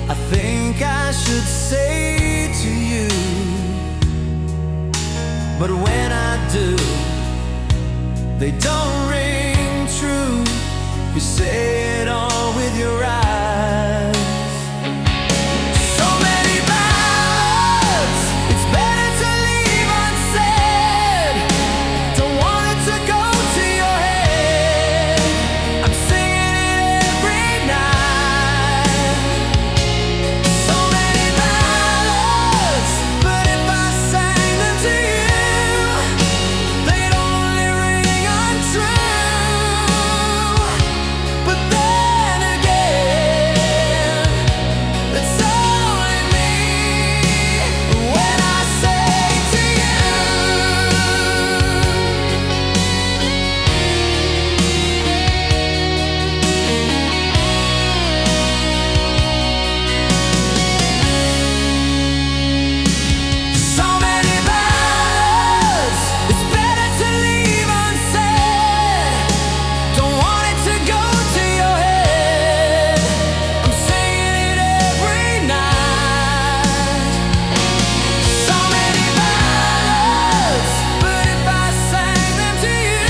I think I should say to you, but when I do, they don't ring true. You say it all with your eyes. So many ballads, it's better to leave unsaid. Don't want it to go to your head. I'm singing it every night. So many ballads, but if I sang them to you, they'd only ring untrue. But then again, it's only me when I say to you. So many ballads, it's better to leave unsaid. Don't want it to go to your head. I'm singing it every night. So many ballads, but if I sang them to you,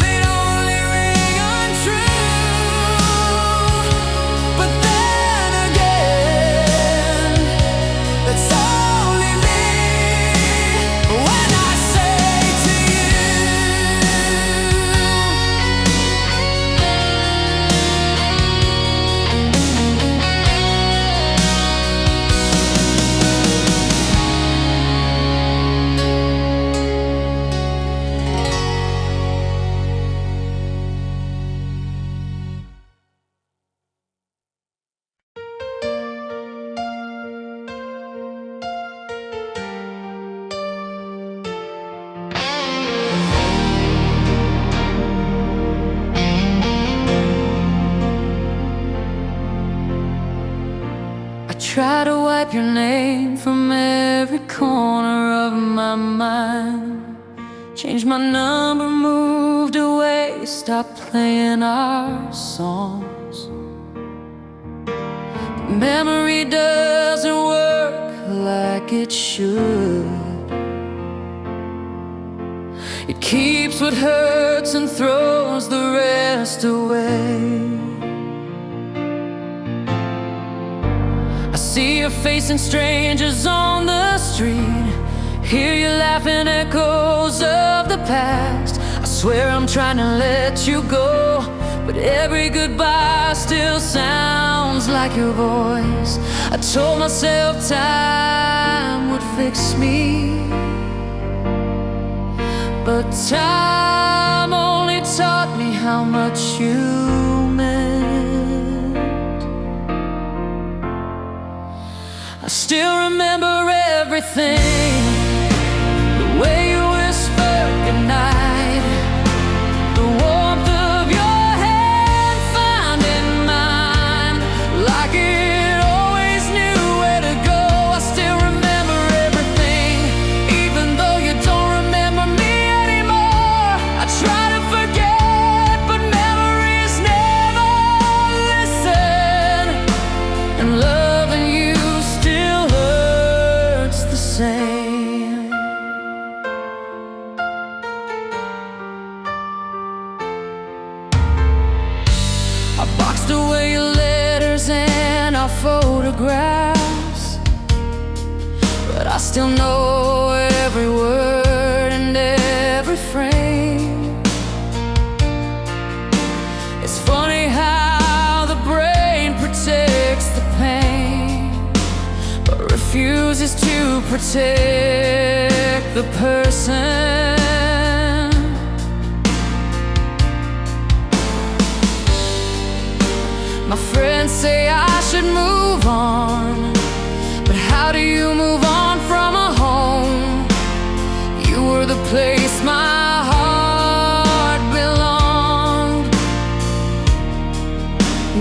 they'd only ring untrue. But then again, it's only me when I say to you. I try to wipe your name from every corner of my mind. Changed my number, moved away, stopped playing our songs. But memory doesn't work like it should. It keeps what hurts and throws the rest away. I see your face and strangers on the street, hear you laughing echoes of the past. I swear I'm trying to let you go, but every goodbye still sounds like your voice. I told myself time would fix me, but time only taught me how much you meant. I still remember everything, the way you whispered goodnight, the warmth of your hand finding mine, like it always knew where to go. I still remember everything, even though you don't remember me anymore. I try to forget, but memories never listen, and loving you still hurts the same. I boxed away your letters and our photographs, but I still know every word and every frame. It's funny how the brain protects the pain, but refuses to protect the person. My friends say I should move on, but how do you move on from a home? You were the place my heart belonged.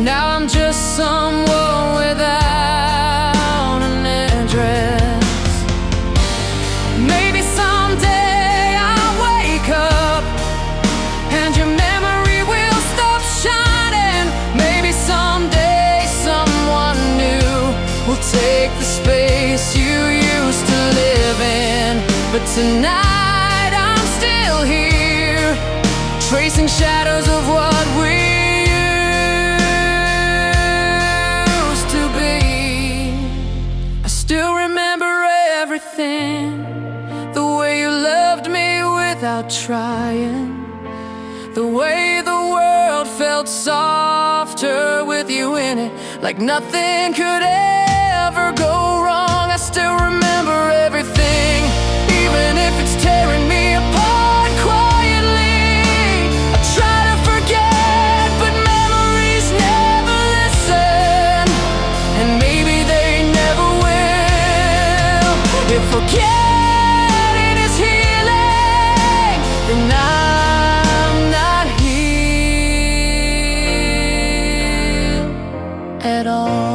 Now I'm just someone without an address. Maybe someday I'll wake up and your memory will stop shining. Maybe someday someone but tonight I'm still here, tracing shadows of what we used to be. I still remember everything, the way you loved me without trying, the way the world felt softer with you in it, like nothing could ever go wrong. I still remember everything, even if it's tearing me apart quietly. I try to forget, but memories never listen, and maybe they never will. If forgetting is healing, then I'm not healed at all.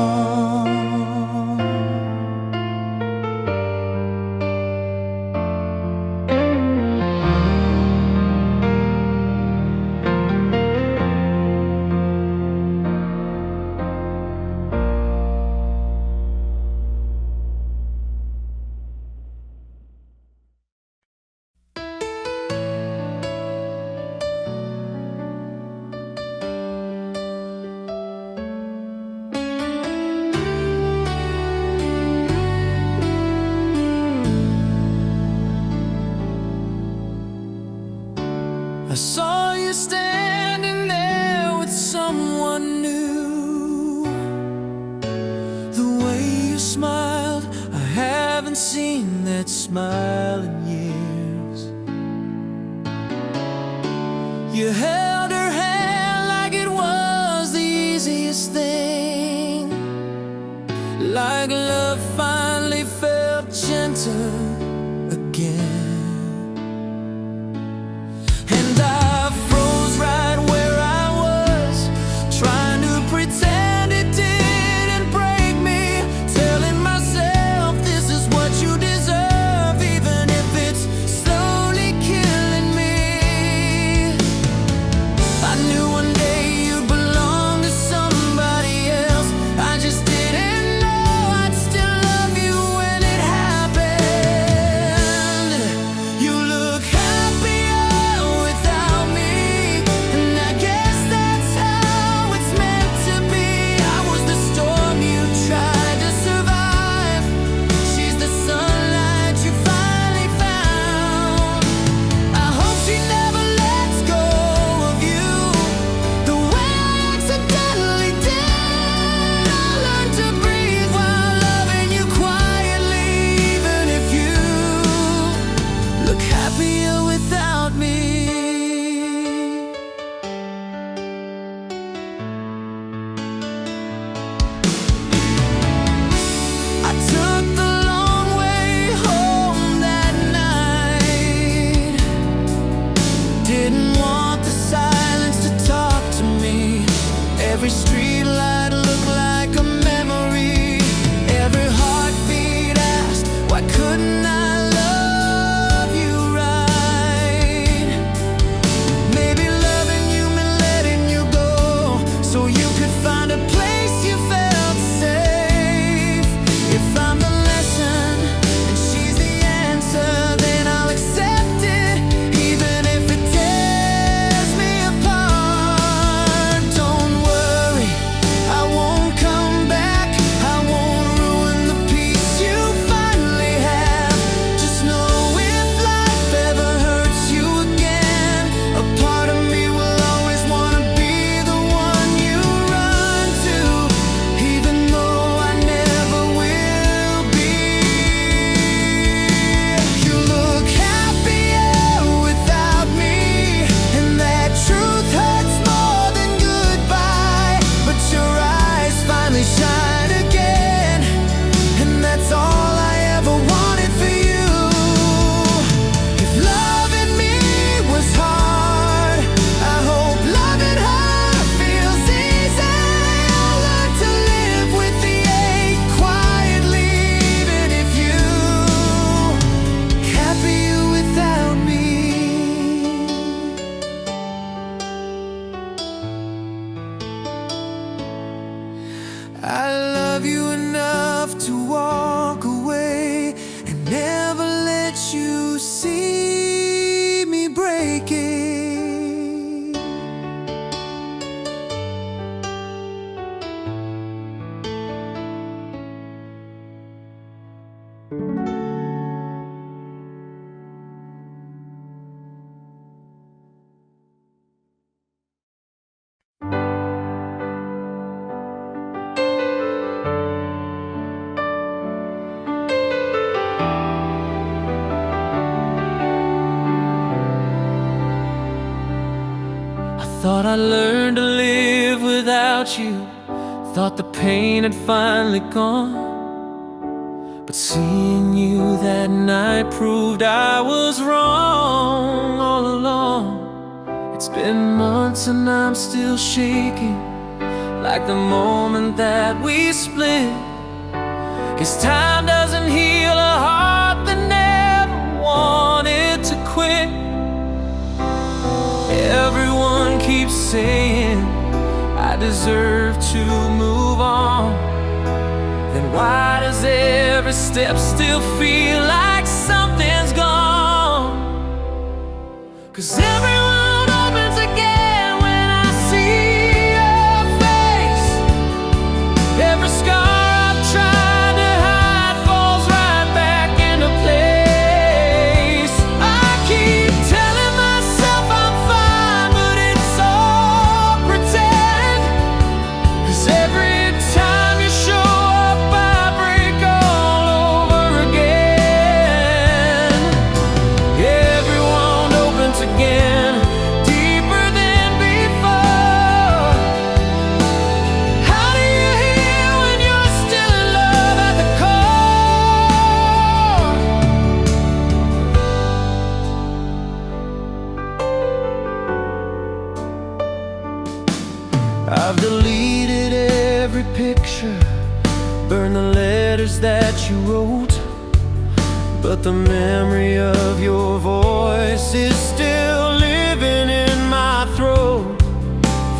I saw you standing there with someone new. The way you smiled, I haven't seen that smile in years. You held her hand like it was the easiest thing, like love finally felt gentle again. Every street light looked like a memory. Every heartbeat asked, why couldn't I love you right? Maybe loving you meant letting you go, so you could find a place you felt safe. If I'm the lesson and she's the answer, then I'll accept it, even if it tears me apart. Don't worry, I won't come back. I won't ruin the peace you finally have. Just know if life ever hurts you again, a part of me will always wanna be the one you run to, even though I never will be. You look happier without me, and that truth hurts more than goodbye. But your eyes finally shine again, and that's all I ever wanted for you. If loving me was hard, I hope loving her feels easy. I learned to live with the ache quietly, even if you happier without me. I love you enough to walk away and never let you I learned to live without you. Thought the pain had finally gone, but seeing you that night proved I was wrong all along. It's been months and I'm still shaking, like the moment that we split. 'Cause time doesn't heal a heart that never wanted to quit. Everyone keeps saying I deserve to move on. Then why does every step still feel like something's gone? 'Cause everyone opens again when I see your face. Every scar I've tried to hide falls right back into place. I keep telling myself I'm fine, but it's all pretend. 'Cause every time you show up, I break all over again. Every wound opens again, deeper than before. How do you heal when you're still in love at the core? I've deleted every picture, burned the letters that you wrote, but the memory of your voice is still living in my throat.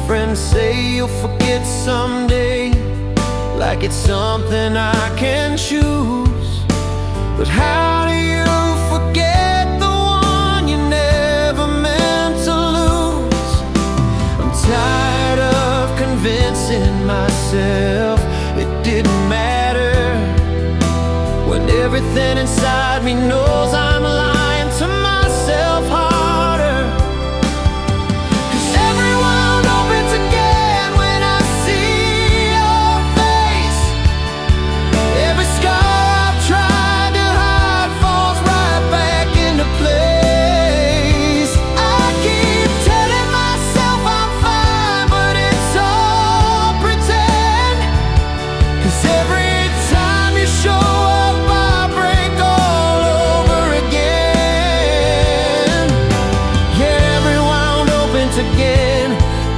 Friends say you'll forget someday, like it's something I can choose. But how do you forget the one you never meant to lose? I'm tired of convincing myself it didn't matter, when everything inside me knows I'm lying to myself harder. 'Cause everyone opens again when I see your face. Every scar I've tried to hide falls right back into place. I keep telling myself I'm fine, but it's all pretend. 'Cause every time you show up, I break all over again. Yeah, every wound opens again,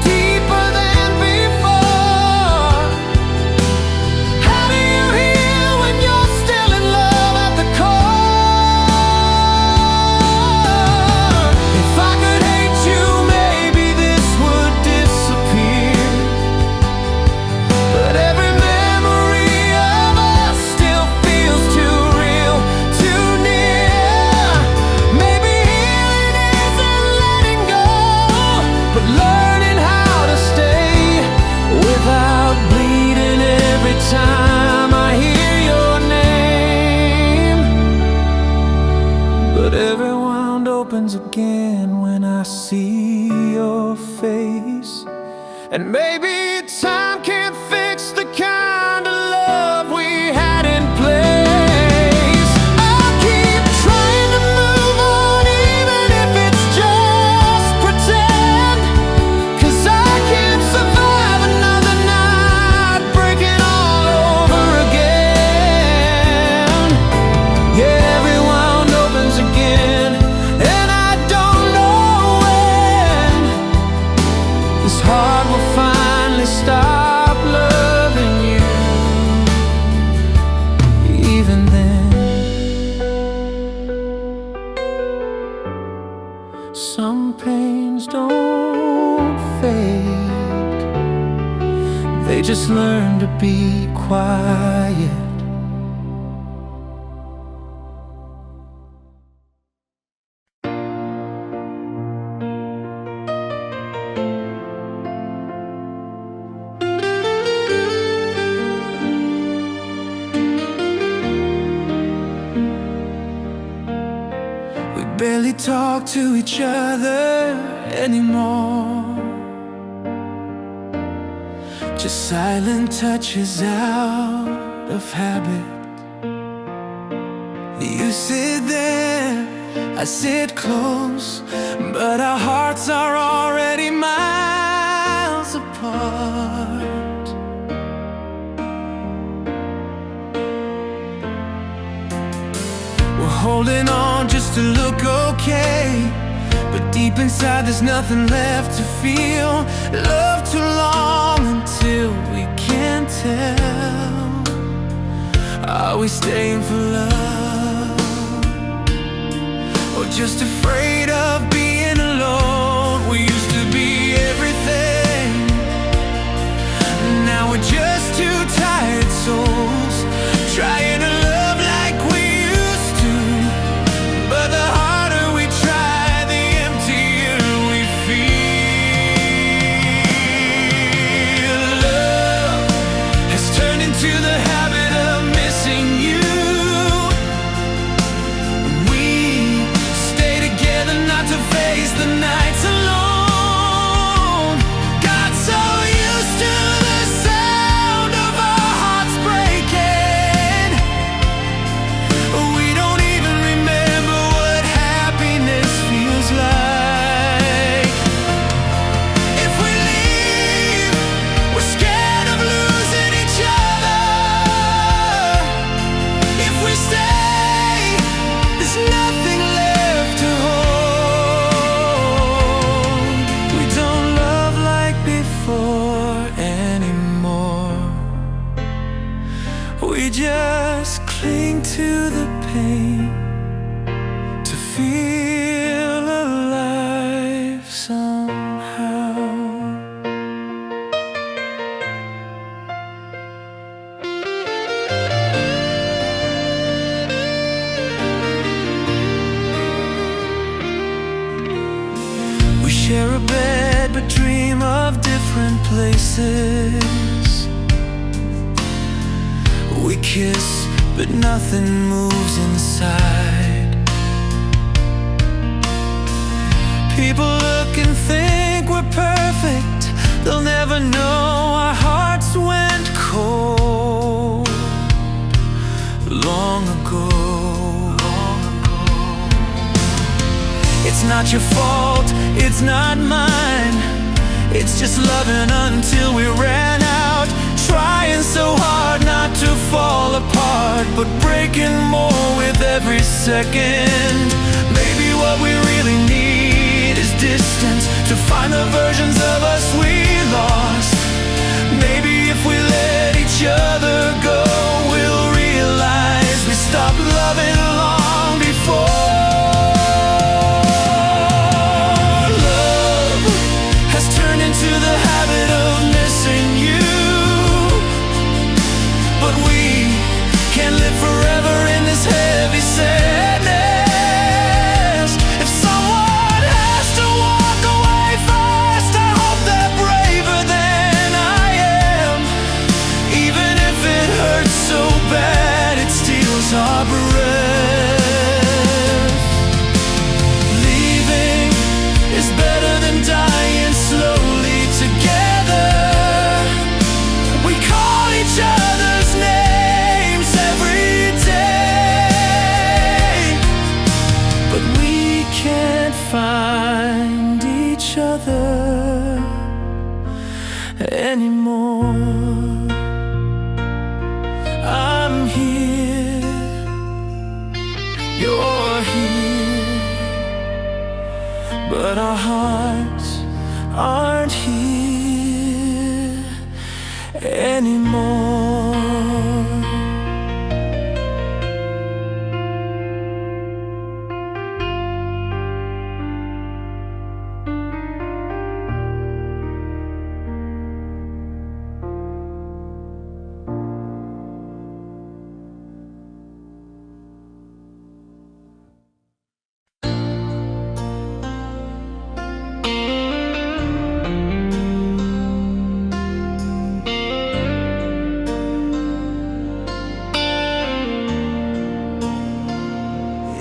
deeper than before. How do you heal when you're still in love at the core? If I could hate you, maybe this would disappear. But every memory of us still feels too real, too near. Maybe healing isn't letting go, but learning how to stay without bleeding every time I hear your name. But every wound opens again when I see your face. And maybe time can't fix the kind of love we had in place. I keep trying to move on, even if it's just pretend. 'Cause I can't survive another night breaking all over again. Yeah, every wound opens again, and I don't know when this heart will finally stop loving you. Even then, some pains don't fade, they just learn to be quiet. We barely talk to each other anymore. Just silent touches out of habit. You sit there, I sit close, but our hearts are already mine. holding on just to look okay, but deep inside there's nothing left to feel. Love too long until we can't tell. Are we staying for love, or just afraid of being alone? We used to be everything, now we're just two tired souls trying to love like we used to. But the harder we try, the emptier we feel. Love has turned into the habit of missing you. We stay together not to face the nights alone. Got so used to the sound of our hearts breaking, we don't even remember what happiness feels like. If we leave, we're scared of losing each other. If we stay, there's nothing left to hold. We don't love like before anymore. We just cling to the pain to feel alive somehow. We share a bed but dream of different places. We kiss but nothing moves inside. People look and think we're perfect. They'll never know our hearts went cold long ago. It's not your fault, it's not mine. It's just loving until we ran out, trying so hard not to fall apart, but breaking more with every second. Maybe what we really need is distance to find the versions of us we lost. Maybe if we let each other go, we'll realize we stopped loving long before. To the habit of missing you, but we can't live forever in this heavy sadness. If someone has to walk away first, I hope they're braver than I am. Even if it hurts so bad, it steals our breath. Leaving is better than dying slowly together. We call each other's names every day, but we can't find each other anymore. I'm here, you're here, but our hearts aren't here anymore.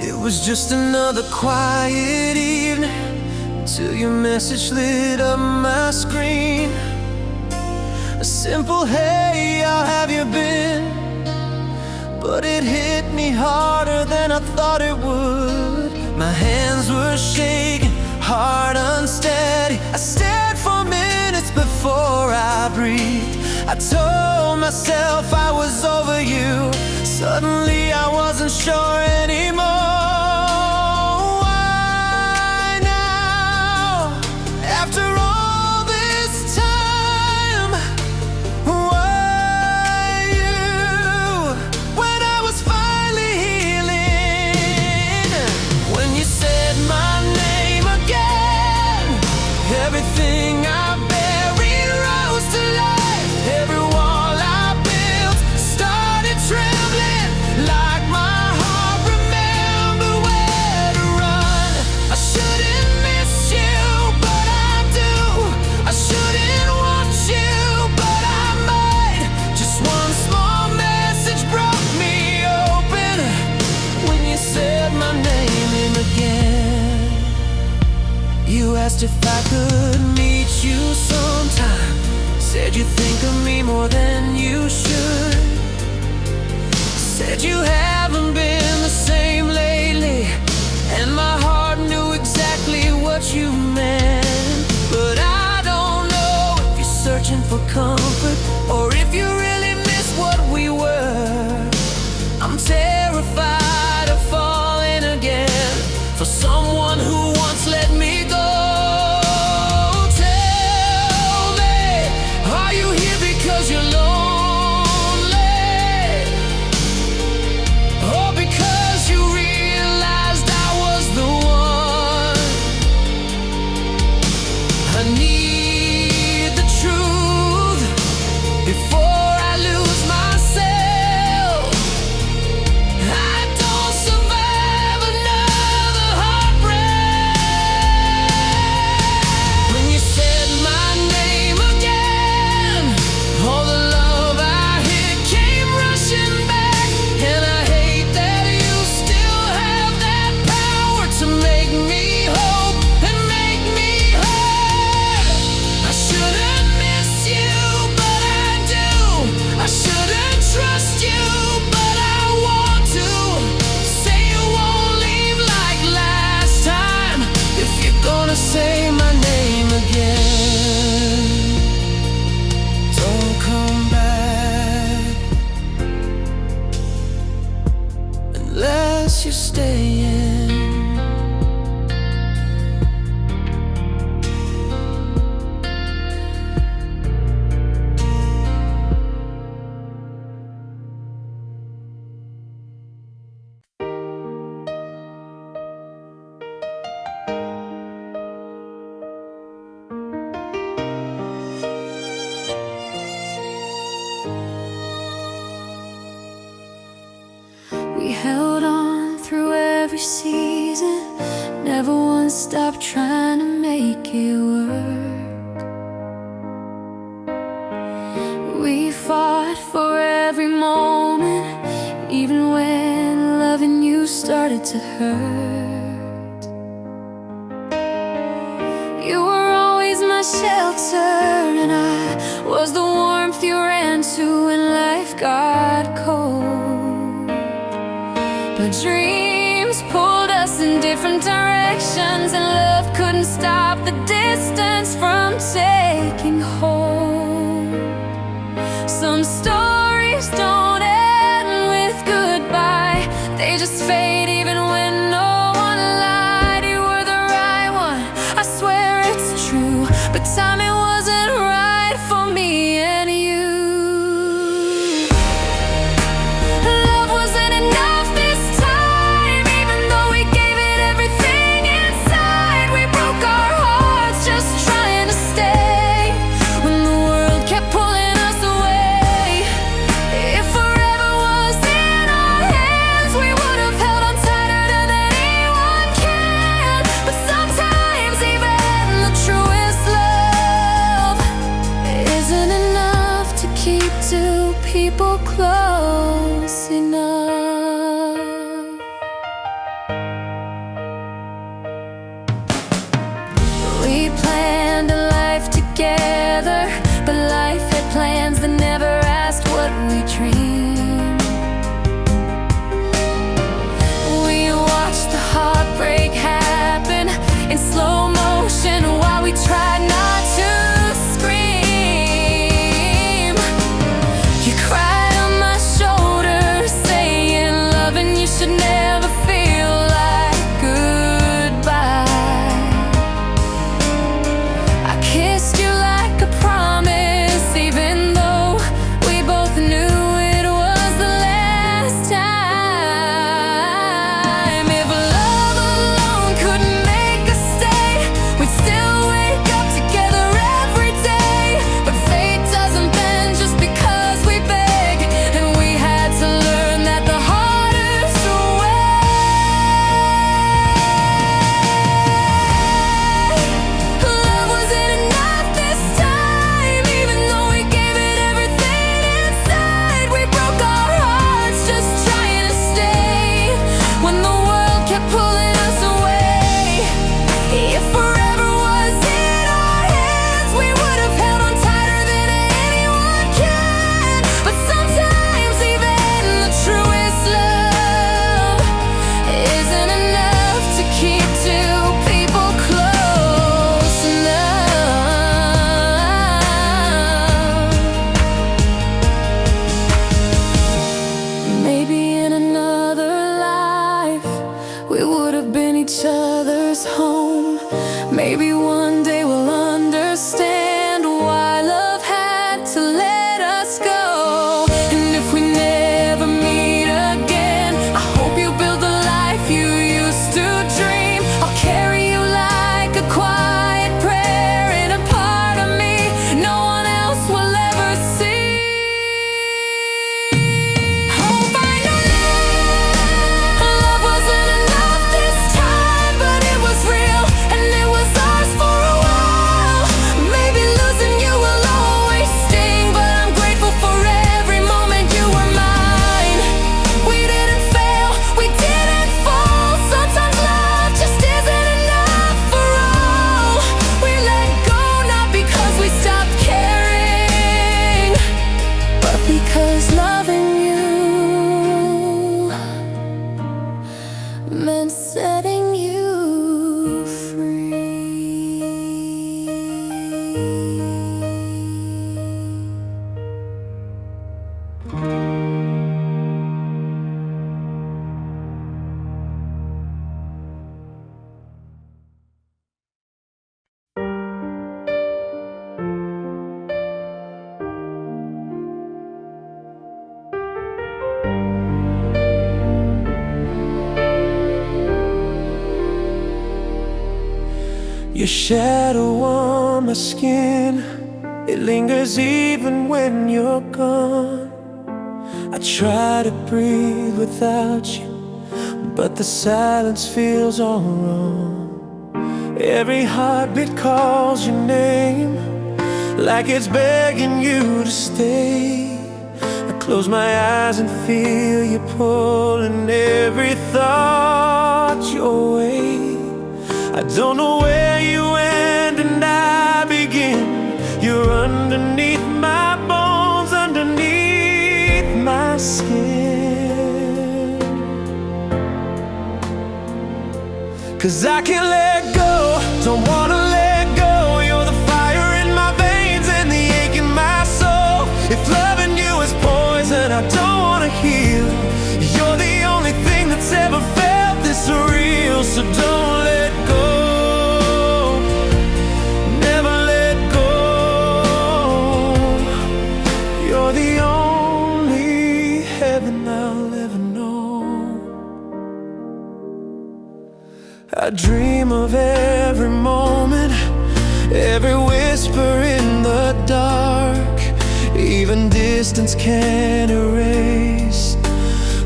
It was just another quiet evening till your message lit up my screen. A simple hey, how have you been? But it hit me harder than I thought it would. My hands were shaking, heart unsteady. I stared for minutes before I breathed. I told myself I was over you. Suddenly I wasn't sure anymore. Said you think of me more than you should. Said you haven't been the same lately, and my heart knew exactly what you meant. But I don't know if you're searching for comfort, or if you really miss what we were. I'm terrified of falling again for someone who once let me go. Tell me, are you here because you're lonely, or because you realized I was the one? I need the truth before I lose myself. I don't survive another heartbreak. When you said my name again, all the love I hid came rushing back. And I hate that you still have that power to make me hope and make me hurt. I shouldn't miss you, but I do. I shouldn't trust you, but I want to. Say you won't leave like last time. If you're gonna say my name again, don't come back unless you're staying. We held on through every season, never once stopped trying to make it work. We fought for every moment, even when loving you started to hurt. You were always my shelter, and I was the warmth you ran to when life got cold. But dreams pulled us in different directions, and love couldn't stop the distance from taking hold. Some stories don't end with goodbye, they just fade even when no one lied. You were the right one, I swear it's true, but timing wasn't right for me and you. Love wasn't enough this time, even though we gave it everything inside. We broke our hearts just trying to stay, when the world kept pulling us away. If forever was in our hands, we would have held on tighter than anyone can. But sometimes even the truest love isn't enough to keep two people close enough. We planned a life together, but life had plans that never asked what we dreamed. We watched the heartbreak happen in slow motion while we tried not to scream. You cried on my shoulder, saying Your shadow on my skin, it lingers even when you're gone. I try to breathe without you, but the silence feels all wrong. Every heartbeat calls your name, like it's begging you to stay. I close my eyes and feel you pulling every thought your way. I don't know where you end and I begin. You're underneath my bones, underneath my skin. 'Cause I can't let go, don't wanna let go. You're the fire in my veins and the ache in my soul. If loving you is poison, I don't wanna heal. You're the only thing that's ever felt this real. So don't let go, never let go. You're the only heaven I'll ever know. I dream of every moment, every whisper in the dark. Even distance can't erase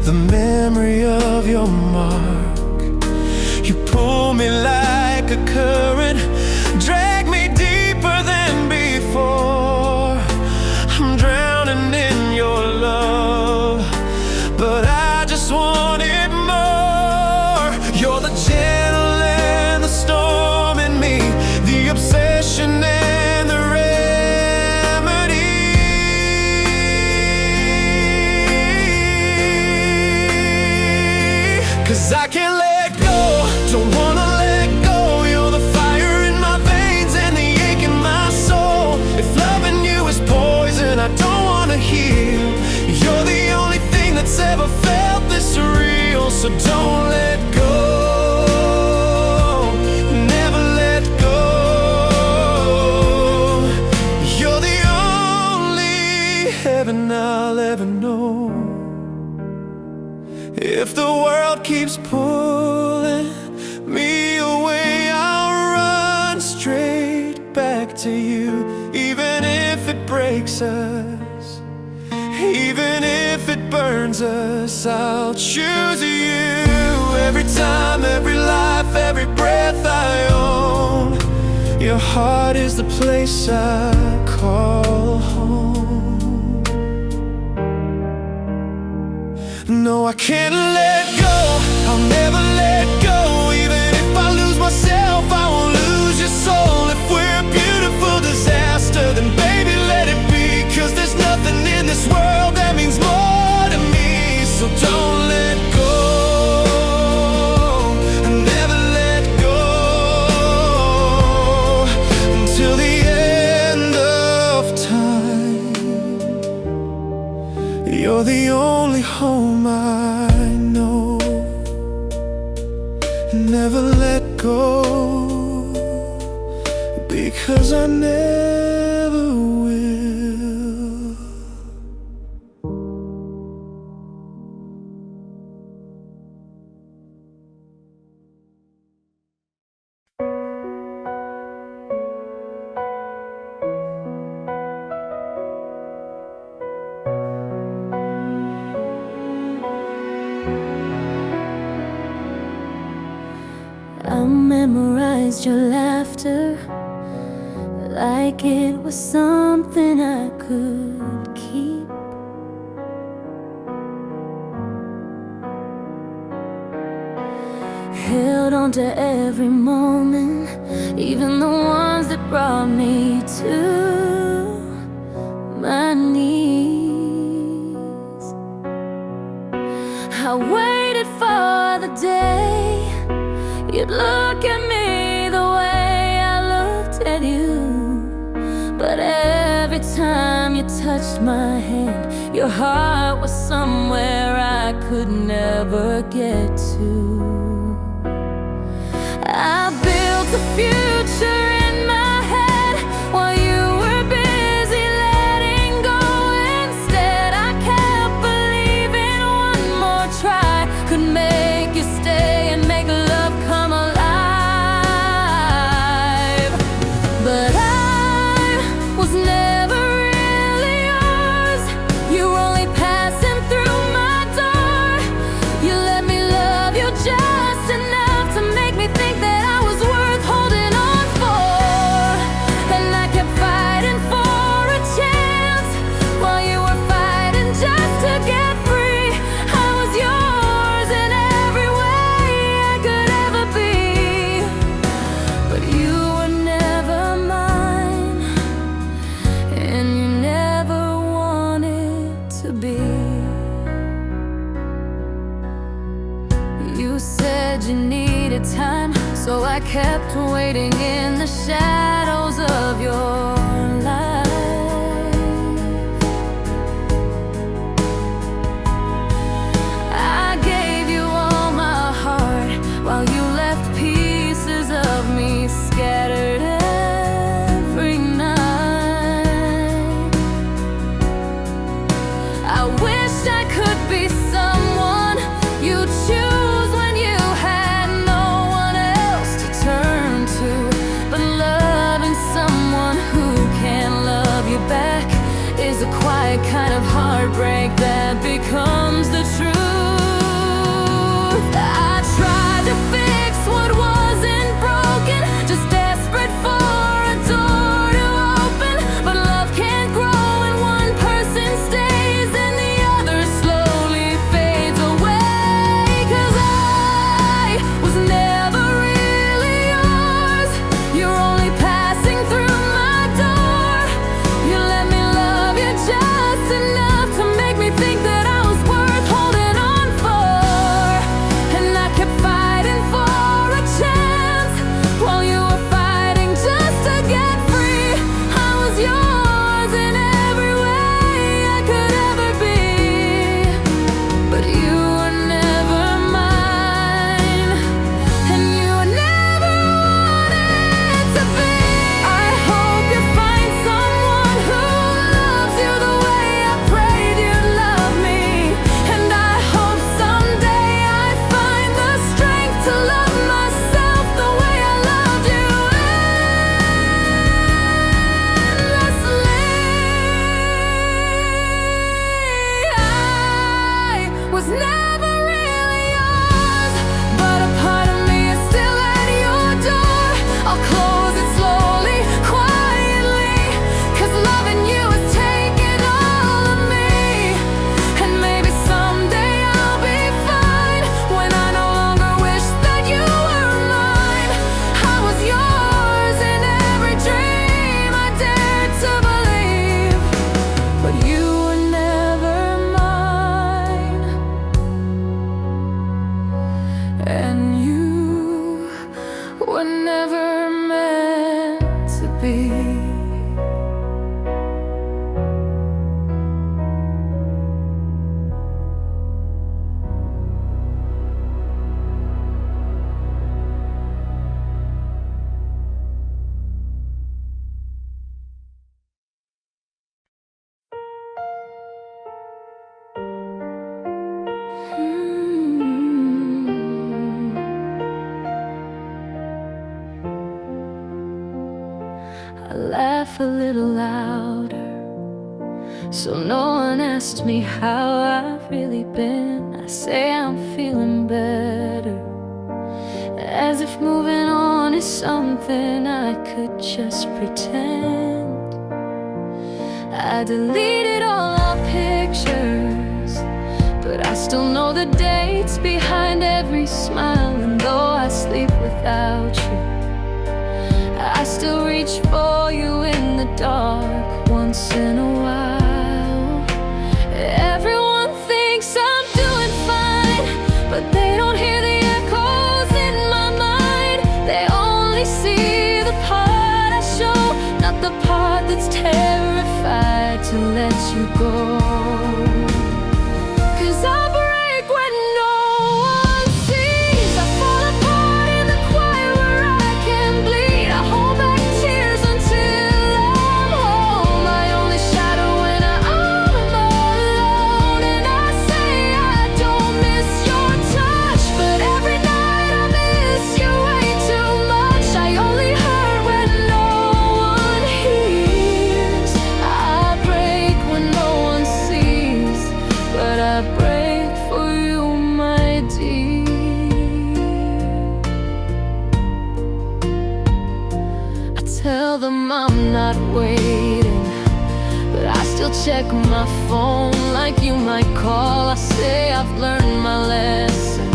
the memory of your mark. You pull me like a current, drag me deeper than before. I'm drowning in your love, but I just want it more. You're the gentle and the storm in me, the obsession and the remedy. 'Cause I can't let go, don't wanna let go. You're the fire in my veins and the ache in my soul. If loving you is poison, I don't wanna heal. You're the only thing that's ever felt this real. So don't let go, never let go. You're the only heaven I'll ever know. If the world keeps pulling me away, I'll run straight back to you. Even if it breaks us, even if it burns us, I'll choose you. Every time, every life, every breath I own. Your heart is the place I call home. No, I can't let go, I'll never let go. Even if I lose myself, I won't lose your soul. If we're a beautiful disaster, then baby let it be. 'Cause there's nothing in this world that means more to me. So don't let go, never let go. Until the end of time, you're the only home I know. Never let go, because I never will. I memorized your laughter like it was something I could keep. Held on to every moment, even the ones that brought me to my knees. I waited for the day you'd look at me the way I looked at you. But every time you touched my hand, your heart was somewhere I could never get to. I built a future in my head while you were busy letting go. Instead, I kept believing one more try could make you stay and make love come alive. your time, so I kept waiting in the shadows of your life. I gave you all my heart while you left pieces of me scattered every night. I wished I could be someone you choose when you had no one else to turn to. But loving someone who can't love you back is a quiet kind of heartbreak that becomes the truth. I tried to fix what wasn't broken, just desperate for a door to open. But love can't grow when one person stays and the other slowly fades away. 'Cause I was never really yours. You're only passing through my door. You let me love you just enough to make me think that I was worth holding on for. And I kept fighting for a chance while you were fighting just to get free. I was yours in every way I could ever be, but you were never mine, and you never wanted to be. I hope you find someone who loves you the way I prayed you'd love me. And I hope someday I find the strength to love myself the way I loved you endlessly. I was never really yours, but a part of me is still at your door. I'll close it slowly, quietly, 'cause loving you has taken all of me. And maybe someday I'll be fine when I no longer wish that you were mine. I was yours in every dream I dared to believe, but you were never mine, and you were never meant to be. I laugh a little louder, so no one asks me how I've really been. I say I'm feeling better, as if moving on is something I could just pretend. I deleted all our pictures, but I still know the dates behind every smile. And though I sleep without you, I still reach for you in the dark once in a while. Everyone thinks I'm doing fine, but they don't hear the echoes in my mind. They only see the part I show, not the part that's terrified to let you go. 'Cause I break when no one sees. I fall apart in the quiet where I can bleed. I hold back tears until I'm home. I only shadow when I'm alone. And I say I don't miss your touch, but every night I miss you way too much. I only hurt when no one hears. I break when no one sees, but I break for you, my dear. I tell them I'm not waiting, but I still check my phone like you might call. I say I've learned my lesson,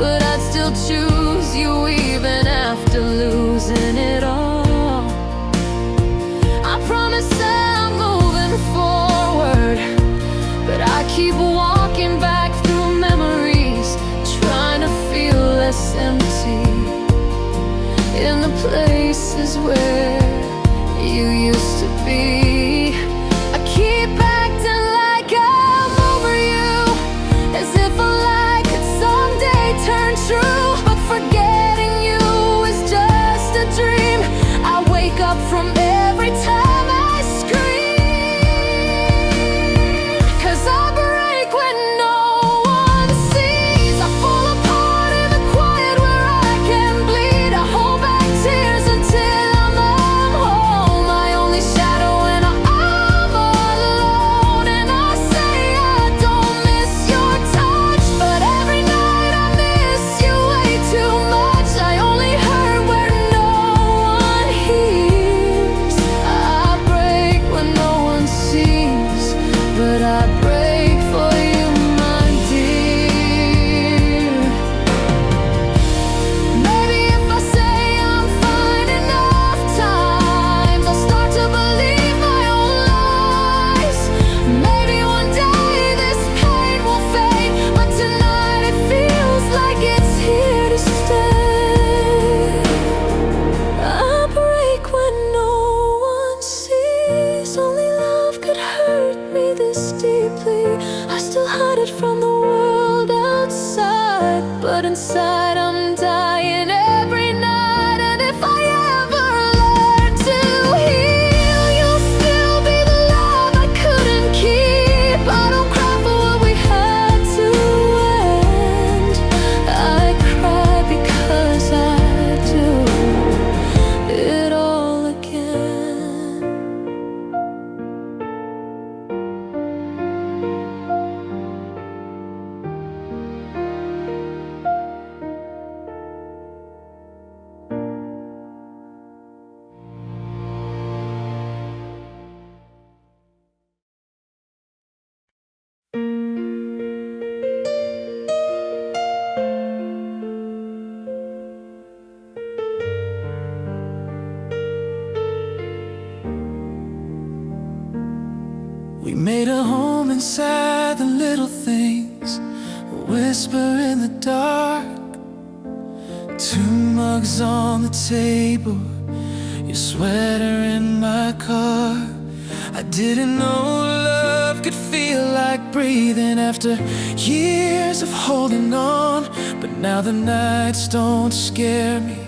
but I'd still choose you even after losing it all. I promise I'm moving forward, but I keep walking back through memories, trying to feel less empty is where you used to be. I keep acting like I'm over you, as if a lie could someday turn true. But forgetting you is just a dream. I wake up from every time I scream, 'cause I break when no one sees. I fall apart in the quiet where I can bleed. I hold back tears until I'm home. I only shadow when I'm alone. And I say I don't miss your touch, but every night I miss you way too much. I only hurt where no one hears. I break when no one sees, but I break for you, my dear. Maybe if I say I'm fine enough times, I'll start to believe my own lies. Maybe one day this pain will fade, but tonight it feels like it's here to stay. I break when no one sees. Only love could hurt me this deeply. I still hide it from the world outside, but inside I'm dying every night. And if I ever learn to heal, you'll still be the love I couldn't keep. I don't cry for what we had to end. I cry because I do it all again. We made a home inside the little things, a whisper in the dark, 2 mugs on the table, your sweater in my car. I didn't know love could feel like breathing after years of holding on. But now the nights don't scare me,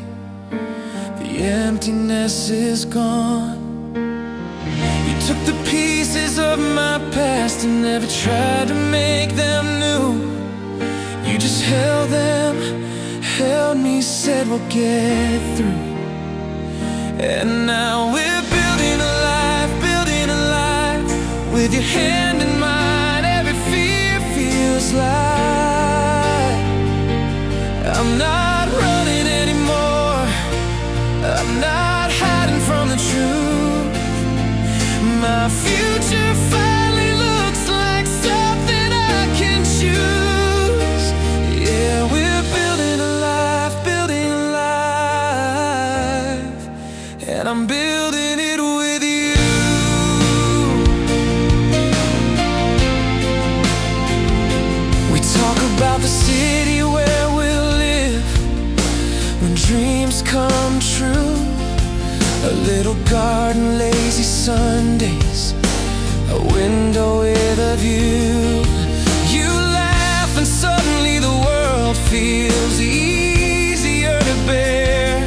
the emptiness is gone. You took the pieces of my past and never tried to make them new. You just held them, held me, said we'll get through. And now we're building a life with your hand in mine. Every fear feels like I'm not running anymore. I'm not hiding from the truth. My future finally looks like something I can choose. Yeah, we're building a life, and I'm building it with you. We talk about the city where we'll live when dreams come true. A little garden, lazy Sundays, a window with a view. You laugh and suddenly the world feels easier to bear.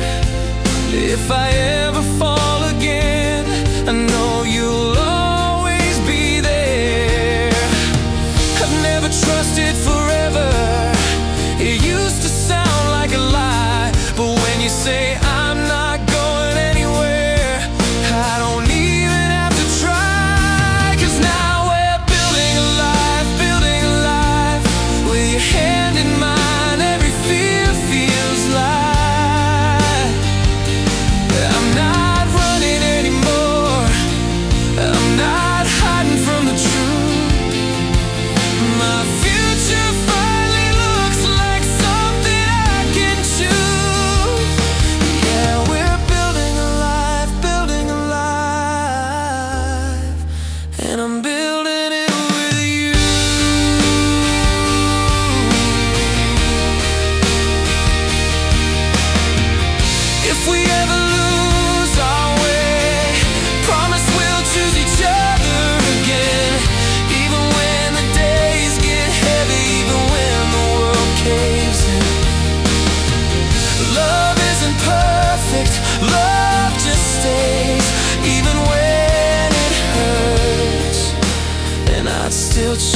If I ever fall again, I know you'll always be there. I've never trusted forever. It used to sound like a lie, but when you say I'm not going anywhere, I don't even have to try. 'Cause now we're building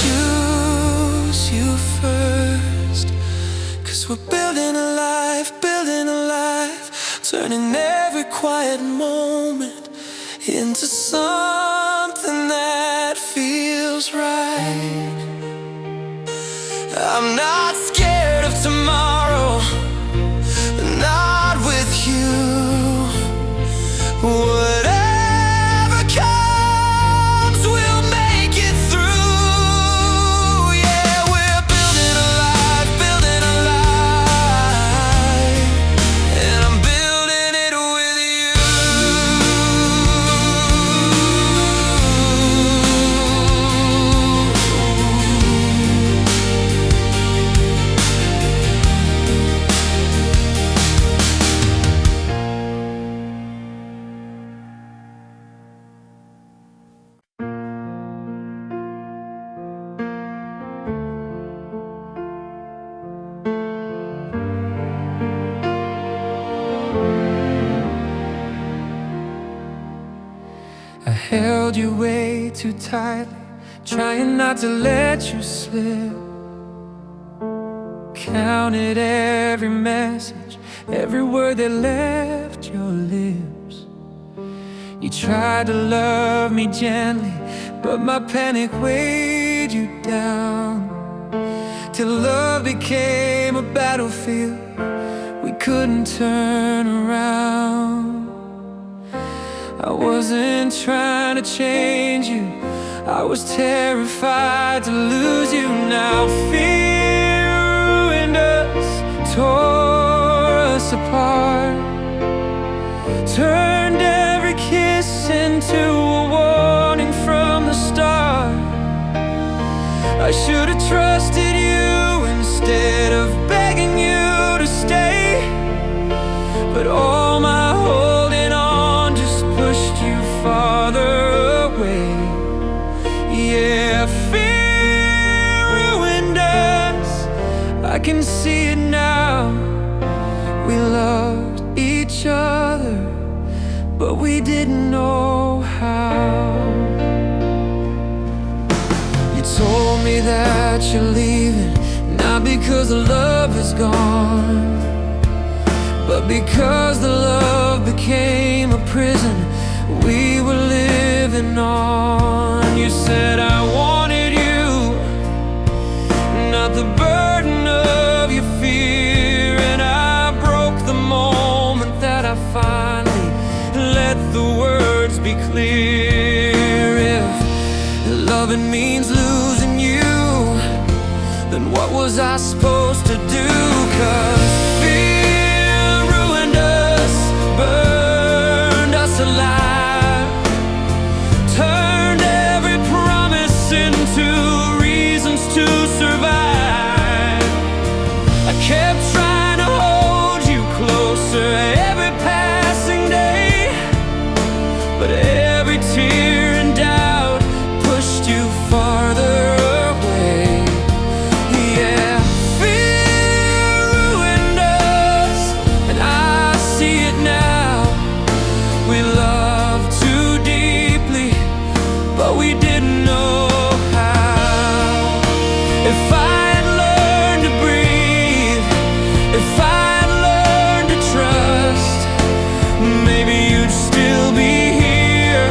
choose you first. 'Cause we're building a life, turning every quiet moment into something that feels right. I'm not scared of tomorrow, not with you. Whatever comes, we'll make it through. Yeah, we're building a life, and I'm building it with you. I held you way too tightly, trying not to let you slip. Counted every message, every word that left your lips. You tried to love me gently, but my panic weighed you down, till love became a battlefield we couldn't turn around. I wasn't trying to change you, I was terrified to lose you. Now fear ruined us, tore us apart, turned every kiss into a warning from the start. I should have trusted you instead of begging you to stay, but all my holding on just pushed you farther away. Yeah, fear ruined us, I can see it now. We loved each other, but we didn't know how. You told me that you're leaving, not because the love is gone, but because the love became a prison we were living on. You said I wanted you, not the burden of your fear, and I broke the moment that I finally let the words be clear. If loving means losing you, then what was I supposed to do? 'Cause fear ruined us, burned us alive, turned every promise into reasons to survive. I kept trying to hold you closer every passing day, but every tear and doubt pushed you farther away. Yeah, fear ruined us, and I see it now. We loved too deeply, but we didn't know how. If I had learned to breathe, if I had learned to trust, maybe you'd still be here,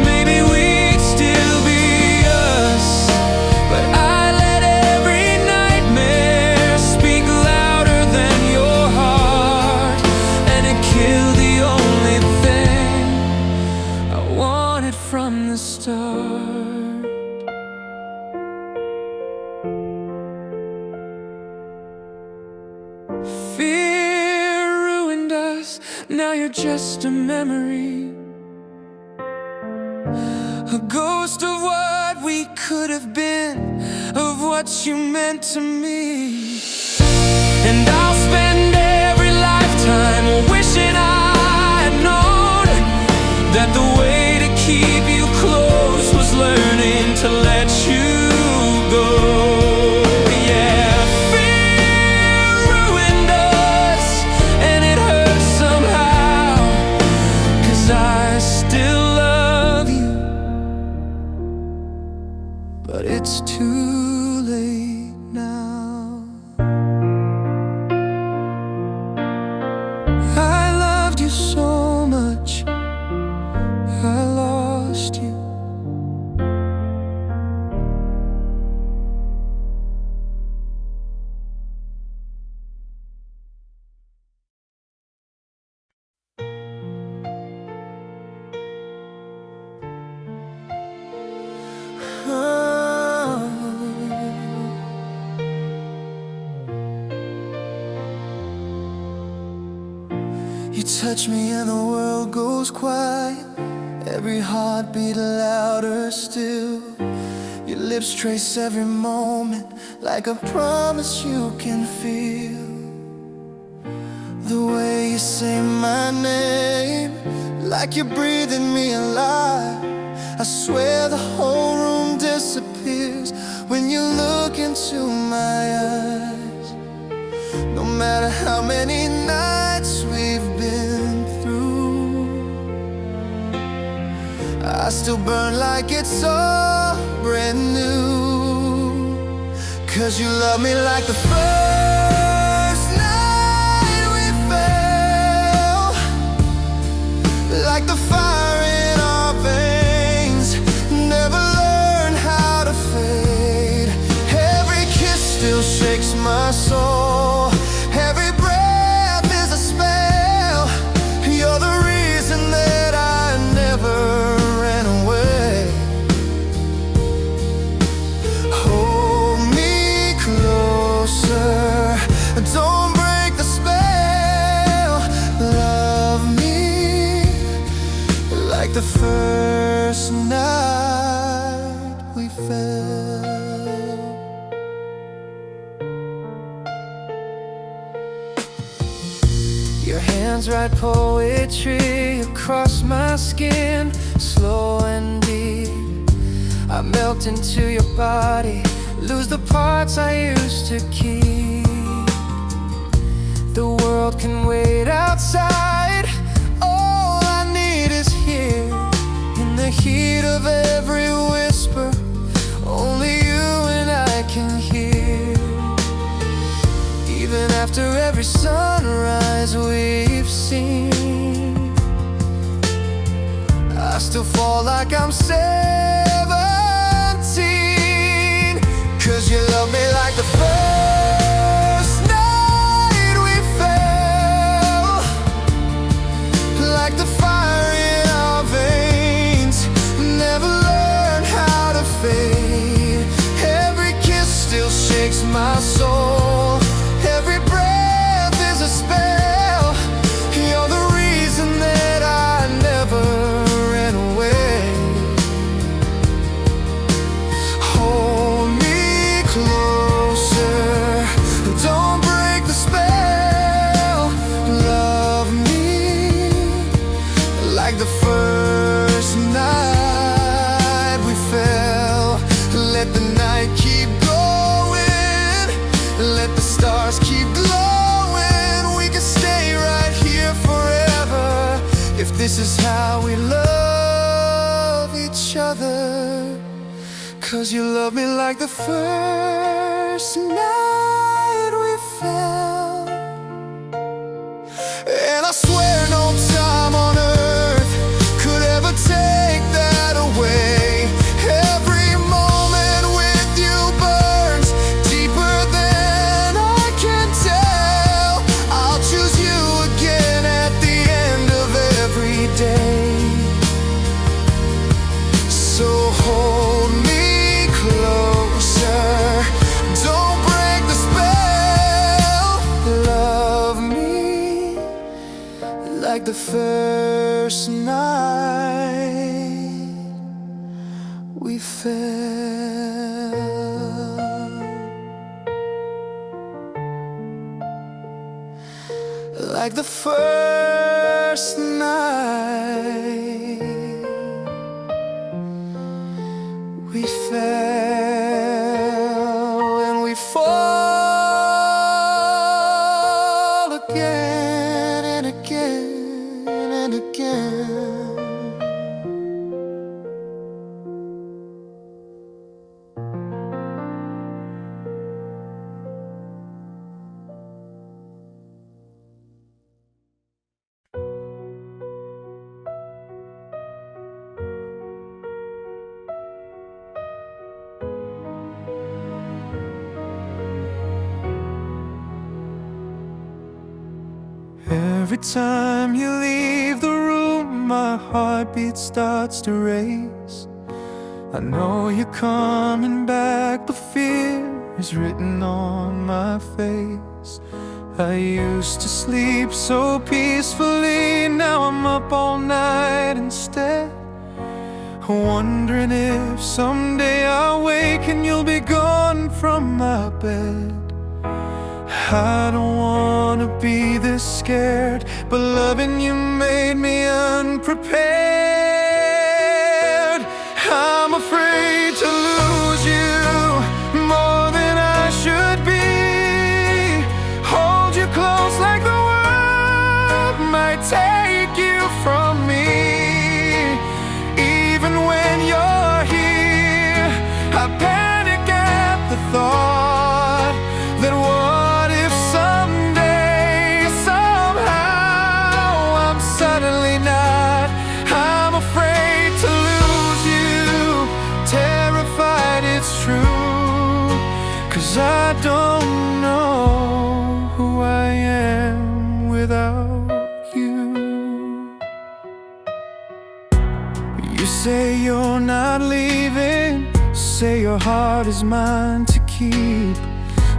maybe we'd still be us. But I let every nightmare speak louder than your heart, and it killed the only thing I wanted from the start. Fear ruined us, now you're just a memory, a ghost of what we could have been, of what you meant to me. And I'll spend every lifetime wishing I had known that the way to keep you close was learning to let you go. Yeah, fear ruined us, and it hurts somehow, 'cause I still love you, but it's too touch me and the world goes quiet. Every heartbeat louder still. Your lips trace every moment like a promise you can feel. The way you say my name, like you're breathing me alive. I swear the whole room disappears when you look into my eyes. No matter how many nights we've been through, I still burn like it's all brand new. 'Cause you love me like the first night we fell, like the fire in our veins never learned how to fade. Every kiss still shakes my soul. Every breath is a spell. You're the reason that I never ran away. Hold me closer, don't break the spell. Love me like the first night we fell. Your hands write poetry across my skin, slow and deep. I melt into your body, lose the parts I used to keep. The world can wait outside, all I need is here. In the heat of every whisper, only you and I can hear. Even after every sunrise we've seen, I still fall like I'm 17. 'Cause you love me like the first night we fell, like the fire in our veins never learned how to fade. Every kiss still shakes my soul. Every breath is a spell. You're the reason that I never ran away. Hold me closer, don't break the spell. Love me like the first night we fell. Let the night keep going, let the stars keep glowing. We can stay right here forever if this is how we love each other. 'Cause you love me like the first night we fell. And I swear no time on earth could ever take that away. Every moment with you burns deeper than I can tell. I'll choose you again at the end of every day. So hold me closer, don't break the spell. Love me like the first night we fell. Like the first night we fell, and we fall again and again and again. Every time you leave the room, my heartbeat starts to race. I know you're coming back, but fear is written on my face. I used to sleep so peacefully, now I'm up all night instead, wondering if someday I'll wake and you'll be gone from my bed. I don't wanna be this scared, but loving you made me unprepared. I'm afraid to lose you more than I should be. Hold you close like the world might take you from me. Even when you're here, I panic at the thought that what if someday, somehow, I'm suddenly not. I'm afraid to lose you, terrified it's true, 'cause I don't know who I am without you. You say you're not leaving, say your heart is mine to keep,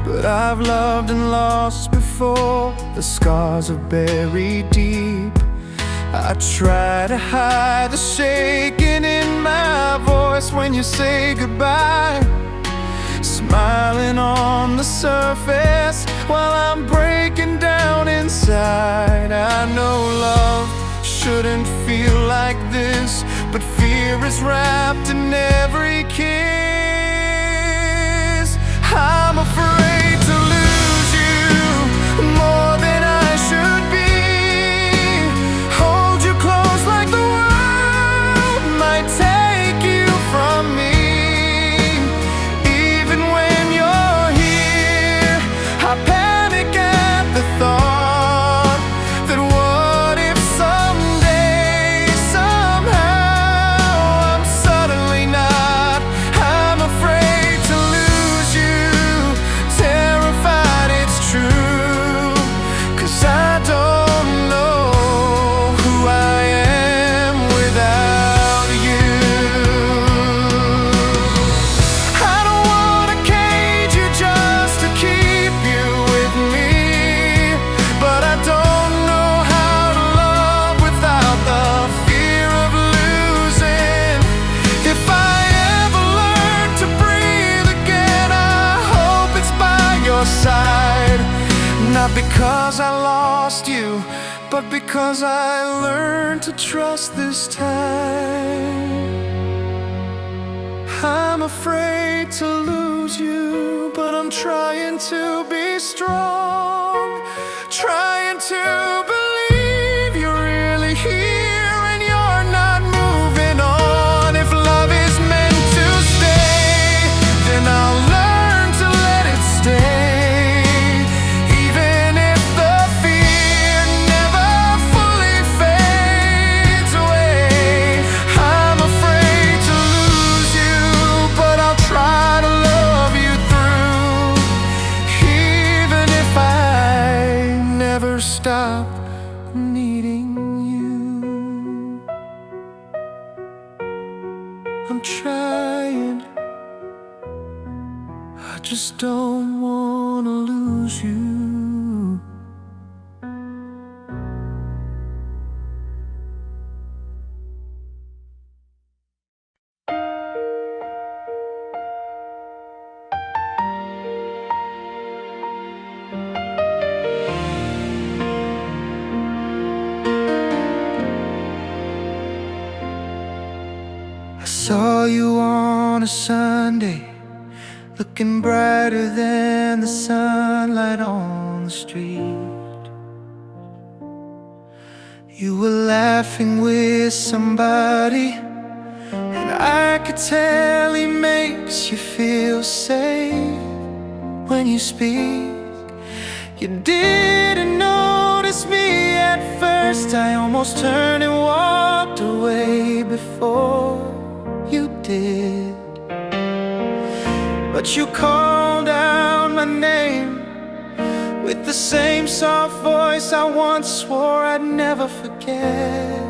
but I've loved and lost before, the scars are buried deep. I try to hide the shaking in my voice when you say goodbye, smiling on the surface while I'm breaking down inside. I know love shouldn't feel like this, but fear is wrapped in every kiss. I'm afraid to lose you more than I should be. Hold you close like the world might take you from me. Even when you're here, I panic at the thought that what if someday, somehow, I'm suddenly not. I'm afraid to lose you, terrified it's true, 'cause I don't know who I am without you. I don't wanna cage you just to keep you with me, but I don't know how to love without the fear of losing. If I ever learn to breathe again, I hope it's by your side. Not because I lost you, but because I learned to trust this time. I'm afraid to lose you, but I'm trying to be strong, trying to believe you're really here and you're not moving on. If love is meant to stay, then I'll learn to let it stay, even if the fear never fully fades away. I'm afraid to lose you, but I'll try to love you through, even if I never stop needing you. I'm trying, I just don't wanna lose you. I saw you on a Sunday, looking brighter than the sunlight on the street. You were laughing with somebody, and I could tell he makes you feel safe when you speak. You didn't notice me at first, I almost turned and walked away before you did. But you called out my name with the same soft voice I once swore I'd never forget.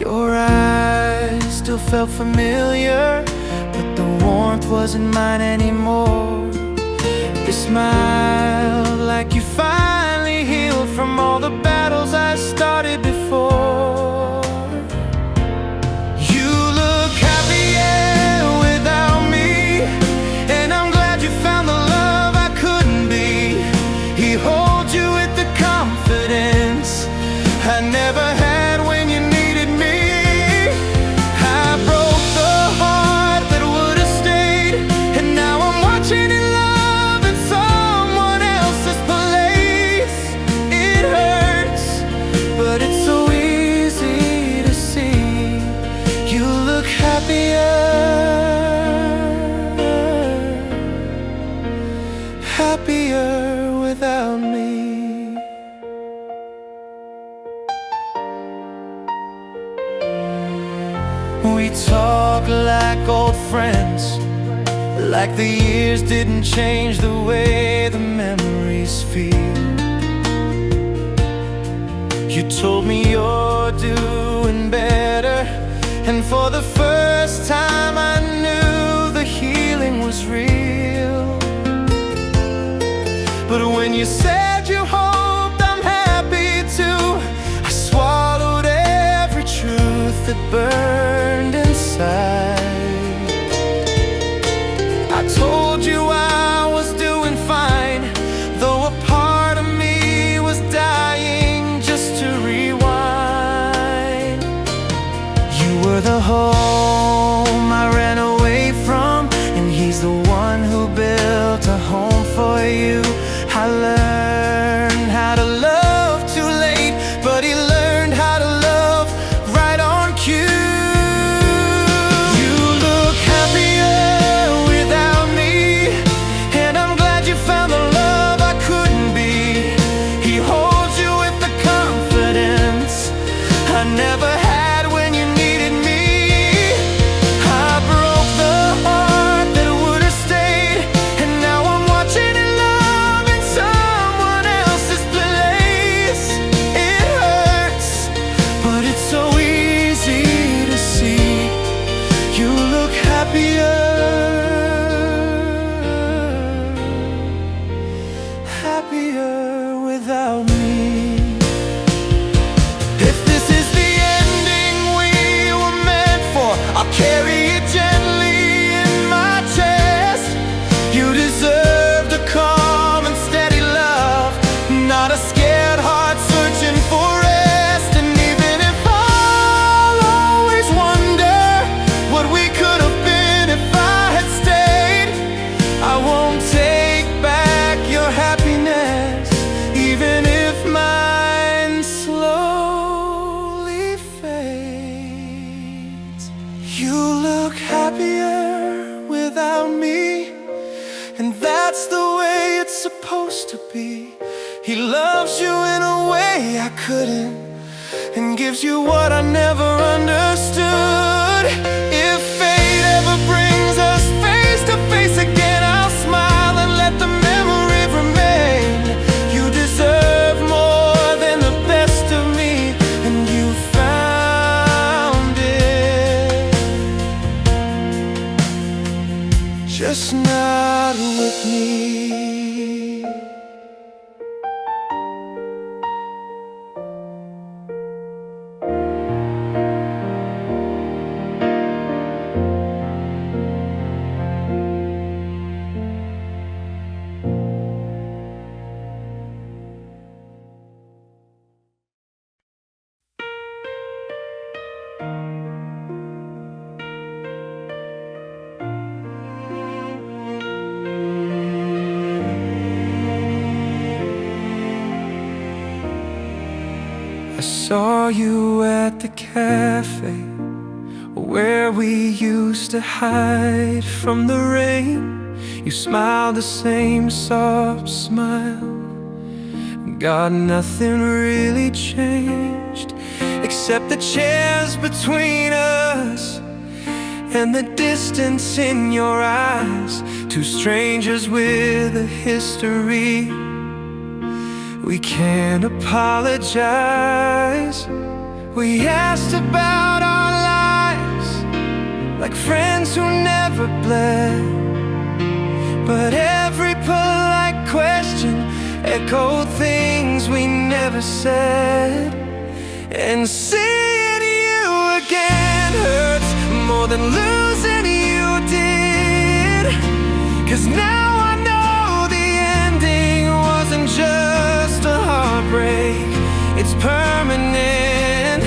Your eyes still felt familiar, but the warmth wasn't mine anymore. This smiled like you finally healed from all the battles I started before. You look happier without me, and I'm glad you found the love I couldn't be. He holds you with the confidence I never had when you needed me. I broke the heart that would have stayed, and now I'm watching it love in someone else's place. It hurts, but it's so easy to see. You look happier, happier without me. We talk like old friends, like the years didn't change the way the memories feel. You told me you're doing better, and for the first time I knew the healing was real. But when you said you hoped I'm happy too, I swallowed every truth that burned inside. I told you I was doing fine, though a part of me was dying just to rewind. You were the home I ran away from, and he's the one who built a home for you. I learned how to love too late, but he learned how to love right on cue. You look happier without me, and I'm glad you found the love I couldn't be. He holds you with the confidence I never had when you needed me. I broke the heart that would have stayed, and now I'm watching it love in someone else's place. It hurts, but it's so easy to see. You look happier, happier without me. If this is the ending we were meant for, I'll carry it gently in my chest. You deserved a calm and steady love, not a scared heart searching for rest. And even if I'll always wonder what we could have been if I had stayed, I won't take back your happiness, even if mine slowly fades. You look happier without me, and that's the way it's supposed to be. He loves you in a way I couldn't, and gives you what I never understood. If fate ever brings us face to face again, I'll smile and let the memory remain. You deserve more than the best of me, and you found it, just not with me. I saw you at the cafe where we used to hide from the rain. You smiled the same soft smile. God, nothing really changed except the chairs between us and the distance in your eyes. Two strangers with a history. We can't apologize. We asked about our lives like friends who never bled, but every polite echoed things we never said. And seeing you again hurts more than losing you did. 'Cause now I know the ending wasn't just a heartbreak, it's permanent.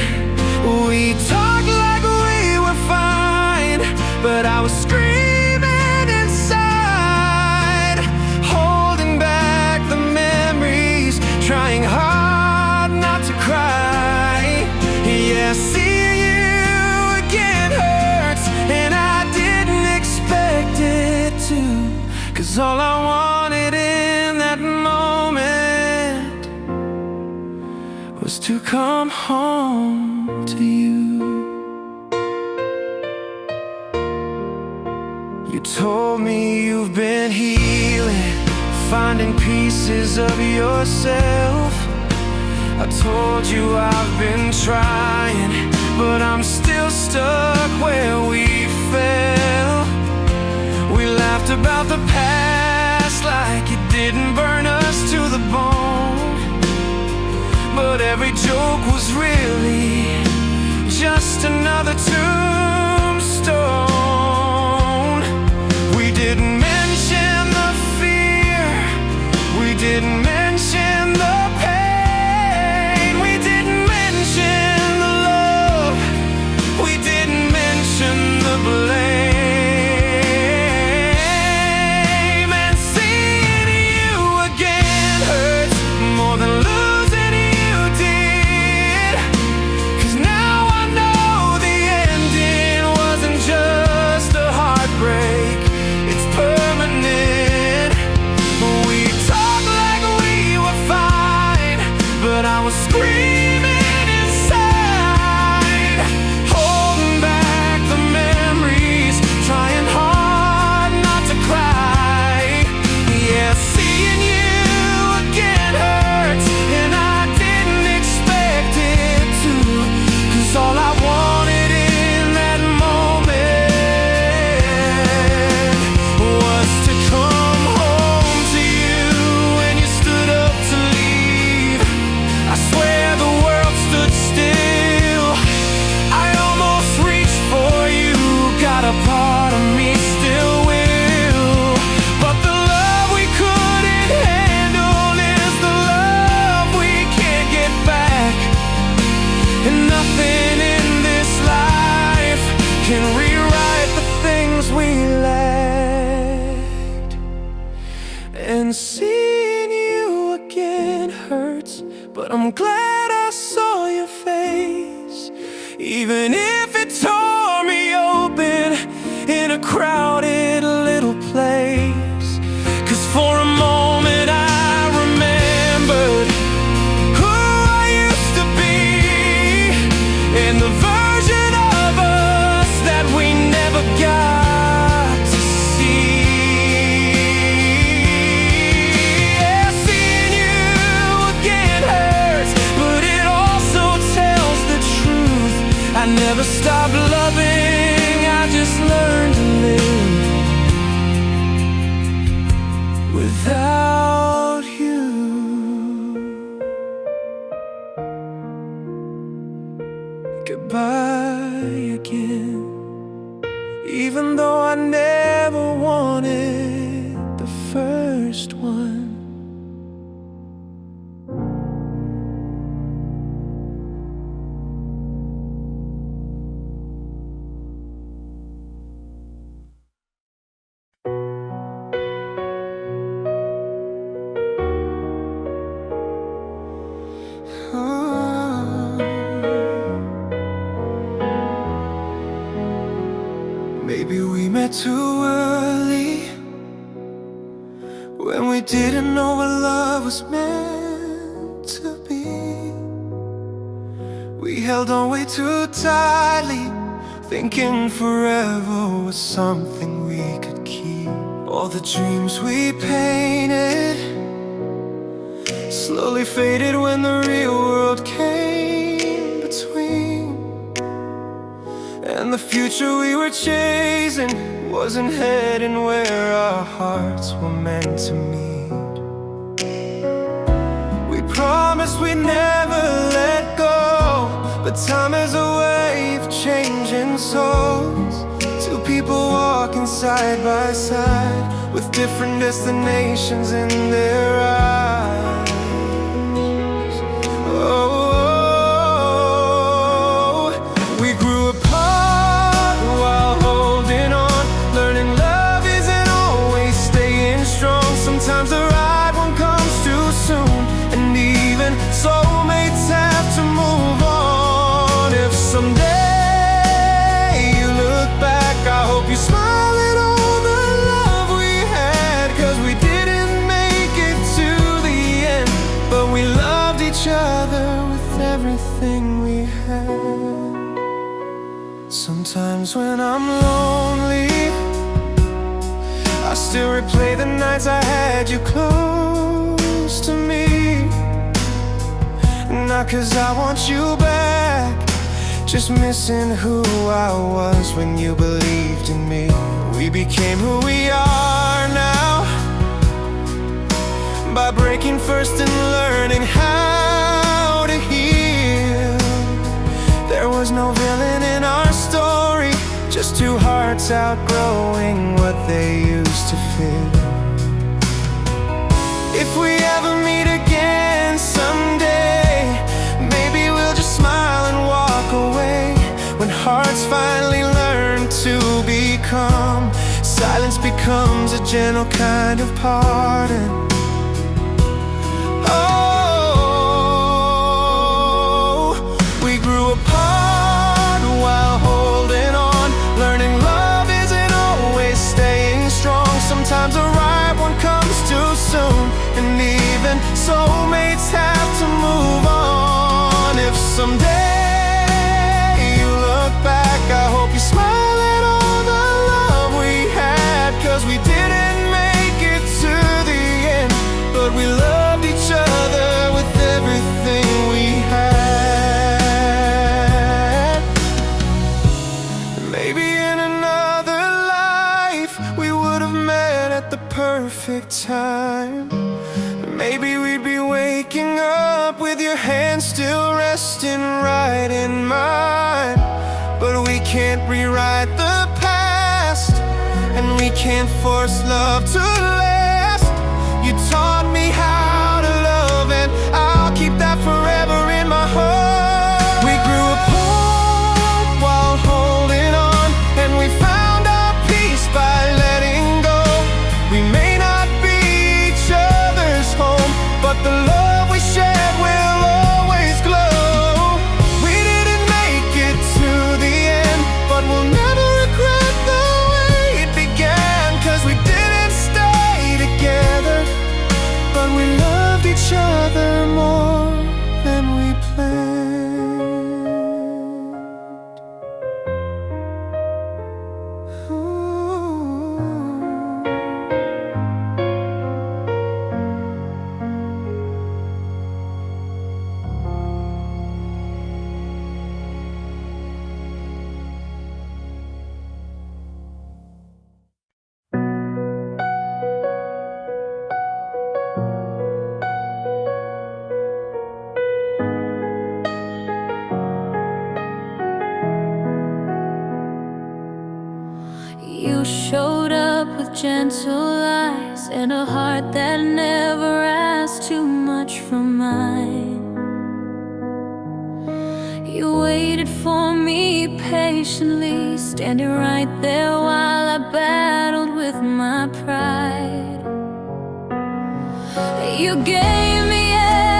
We talked like we were fine, but I was screaming inside, holding back the memories, trying hard not to cry. Yeah, seeing you again hurts, and I didn't expect it to. 'Cause all I wanted in that moment was to come home to you. You told me you've been healing, finding pieces of yourself. I told you I've been trying, but I'm still stuck where we fell. We laughed about the past like it didn't burn us to the bone, but every joke was really just another tombstone. We didn't mention the fear, we didn't mention the pain, we didn't mention the love, we didn't mention the blame. And seeing you again hurts more than losing you did. 'Cause now I know the ending wasn't just a heartbreak, it's permanent. We talked like we were fine, but I was screaming inside, holding back the memories, trying hard not to cry. Yeah, seeing you again hurts, and I didn't expect it to. 'Cause all I wanted in that moment was to come home to you. When you stood up to leave, I swear the world stood still. I almost reached for you, got a part of me still will. But the love we couldn't handle is the love we can't get back. And nothing in this life can rewrite the things we lacked. And seeing you again hurts, but I'm glad I saw your face, even if it tore me open in a crowded little place. 'Cause for a moment I remembered who I used to be, and the version of us that we never got to see. Yeah, seeing you again hurts, but it also tells the truth. I never stopped loving, I just learned to live without you. Goodbye again, even though I never wanted the first one. Maybe we met too early, when we didn't know what love was meant to be. We held on way too tightly, thinking forever was something we could keep. All the dreams we painted slowly faded when the real world came between. And the future we were chasing wasn't heading where our hearts were meant to meet. promised we'd never let go, but time has a way of changing souls. Two people walking side by side with different destinations in their eyes. Oh, we grew apart while holding on, learning love isn't always staying strong. Sometimes the right one comes too soon, and even soulmates have to move on. If someday you look back, I hope you smile at all the love we had, 'cause we didn't make it to the end, but we loved each other with everything we had. Sometimes when I'm lonely, I still replay the nights I had you close to me. Not 'cause I want you back, just missing who I was when you believed in me. We became who we are now, by breaking first and learning how to heal. There was no villain in our story, just two hearts outgrowing what they used to feel. If we ever meet again someday, maybe we'll just smile and walk away. When hearts finally learn to become, silence becomes a gentle kind of pardon. Oh, we grew apart while holding on, learning love isn't always staying strong. Sometimes the right one comes too soon, and even soulmates have to move on. If someday you look back, I hope you smile at all the love we had, 'cause we didn't make it to the end, but we loved each other with everything we had. Maybe in another life we would have met at the perfect time. Maybe we'd be waking up with your hand still resting right in mine. But we can't rewrite the past, and we can't force love to last. You taught me how to love, and I'll keep that forever in my heart. We grew apart while holding on, and we found our peace by letting go. We may not be each other's home, but the love we shared will always glow. We didn't make it to the end, but we'll never regret the way it began, 'cause we didn't stay together, but we loved each other more than we planned. Ooh. You showed up with gentle eyes and a heart that never asked too much from mine. You waited for me patiently, standing right there while I battled with my pride. You gave me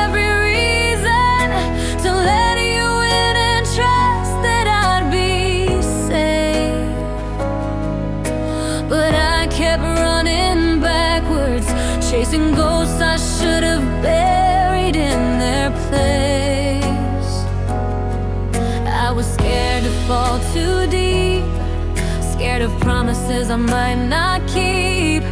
every reason to let you in and trust that I'd be safe, but I kept running backwards, chasing ghosts I should have buried in their place. I was scared to fall too deep, scared of promises I might not keep,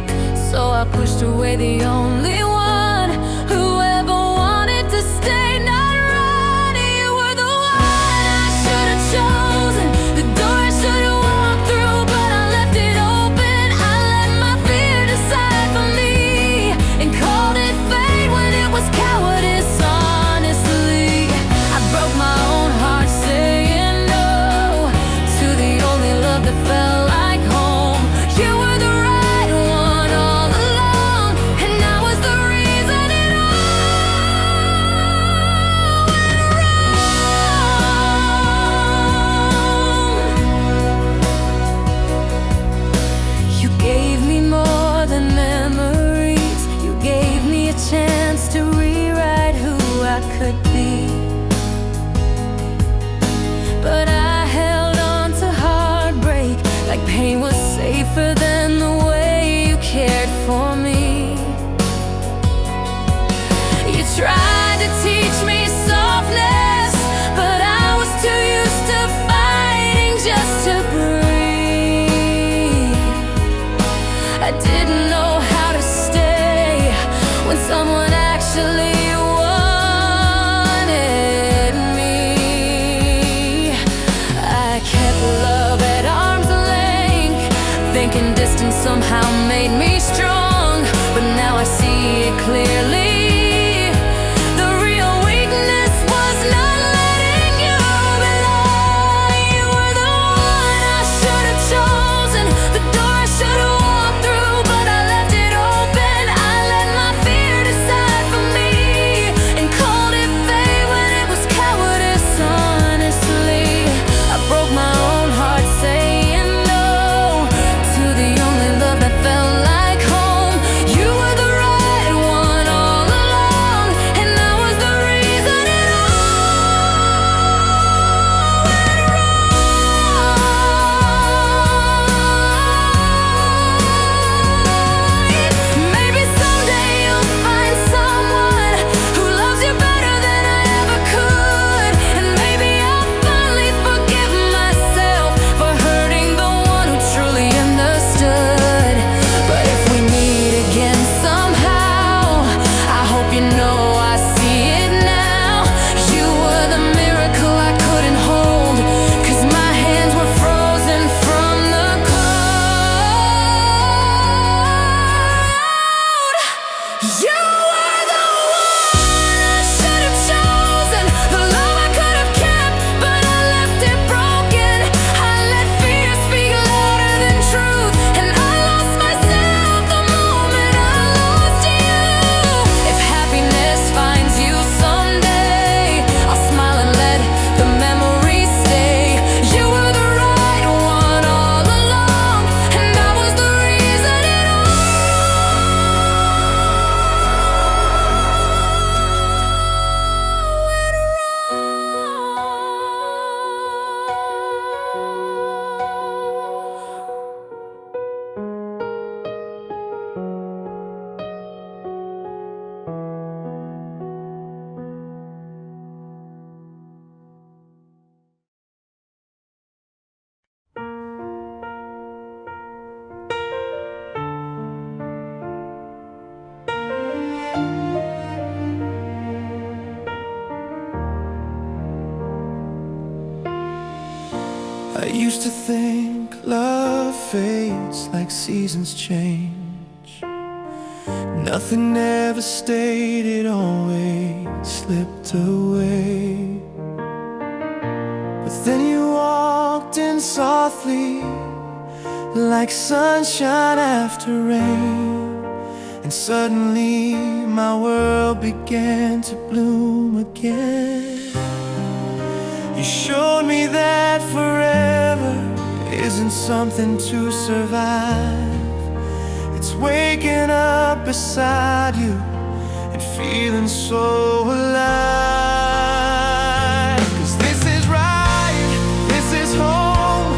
so I pushed away the only one who ever wanted to stay. Not run, you were the one I should have chosen, the door I should have walked through, but I left it open. I let my fear decide for me, and called it fate when it was cowardice all somehow made me strong. But now I see it clearly. The real weakness was not letting you belong. You were the one I should have chosen, the door I should have walked through, but I left it open. I let my fear decide for me and called it fate when it was cowardice, honestly. I broke my own heart saying no to the only love that felt like home. You were the right one all along, and I was the reason it all went right. Maybe someday you'll find someone who loves you better than I ever could, and maybe I'll finally forgive myself for hurting the one who truly understood. But if we meet again somehow, I hope you know I see it now. You were the miracle I couldn't hold, 'cause my hands were frozen from the cold. You were the one I should have chosen, the love I could have kept, but I left it broken. I let fear speak louder than truth, and I lost myself the moment I lost you. If happiness finds you someday, I'll smile and let the memory stay. You were the right one all along, and I was the reason it all went I used to think love fades like seasons change. Nothing ever stayed, it always slipped away. But then you walked in softly, like sunshine after rain, and suddenly my world began to bloom again. You showed me that forever isn't something to survive. It's waking up beside you and feeling so alive. 'Cause this is right, this is home,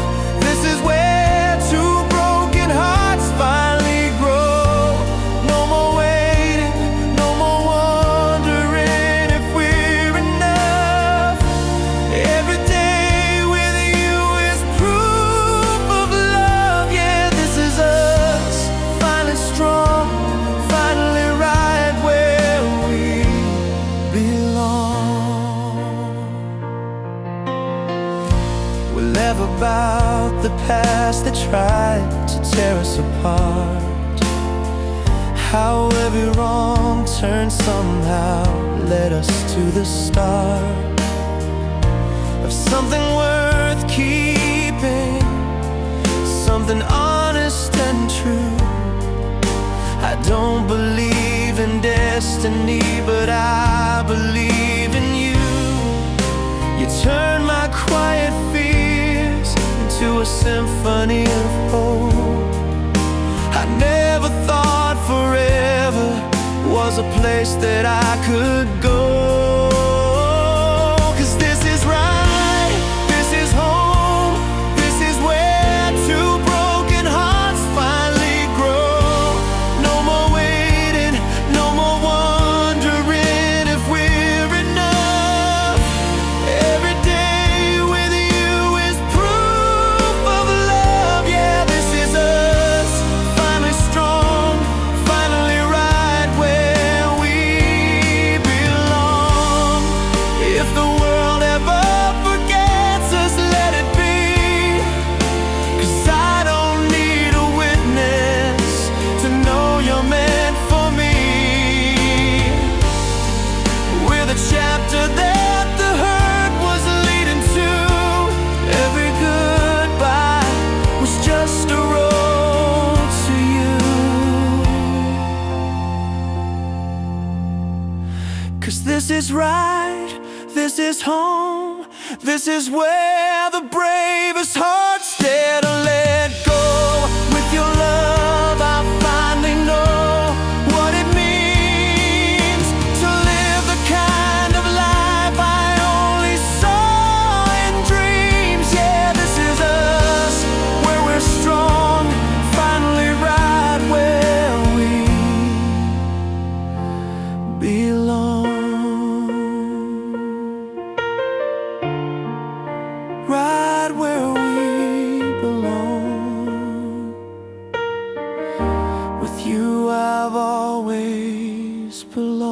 this is where two broken hearts finally grow. No more waiting, no more wondering if we're enough. Every day with you is proof of love. Yeah, this is us, finally strong, finally right where we belong. We'll laugh about the past that tried to tear us apart. How every wrong turn somehow led us to the start of something worth keeping, something honest and true. I don't believe in destiny, but I believe in you. You turn my quiet fears into a symphony of hope. I never thought forever was a place that I could go. 'Cause this is right, this is home, this is where two broken hearts finally grow. No more waiting, no more wondering if we're enough. Every day with you is proof of love. Yeah, this is us, finally strong, finally right where we belong. 'Cause this is right, this is home, this is where the bravest hearts dare to let go. With your love I finally know what it means to live the kind of life I only saw in dreams. Yeah, this is us, where we're strong, finally right where we belong. Right where we belong. With you I've always belonged.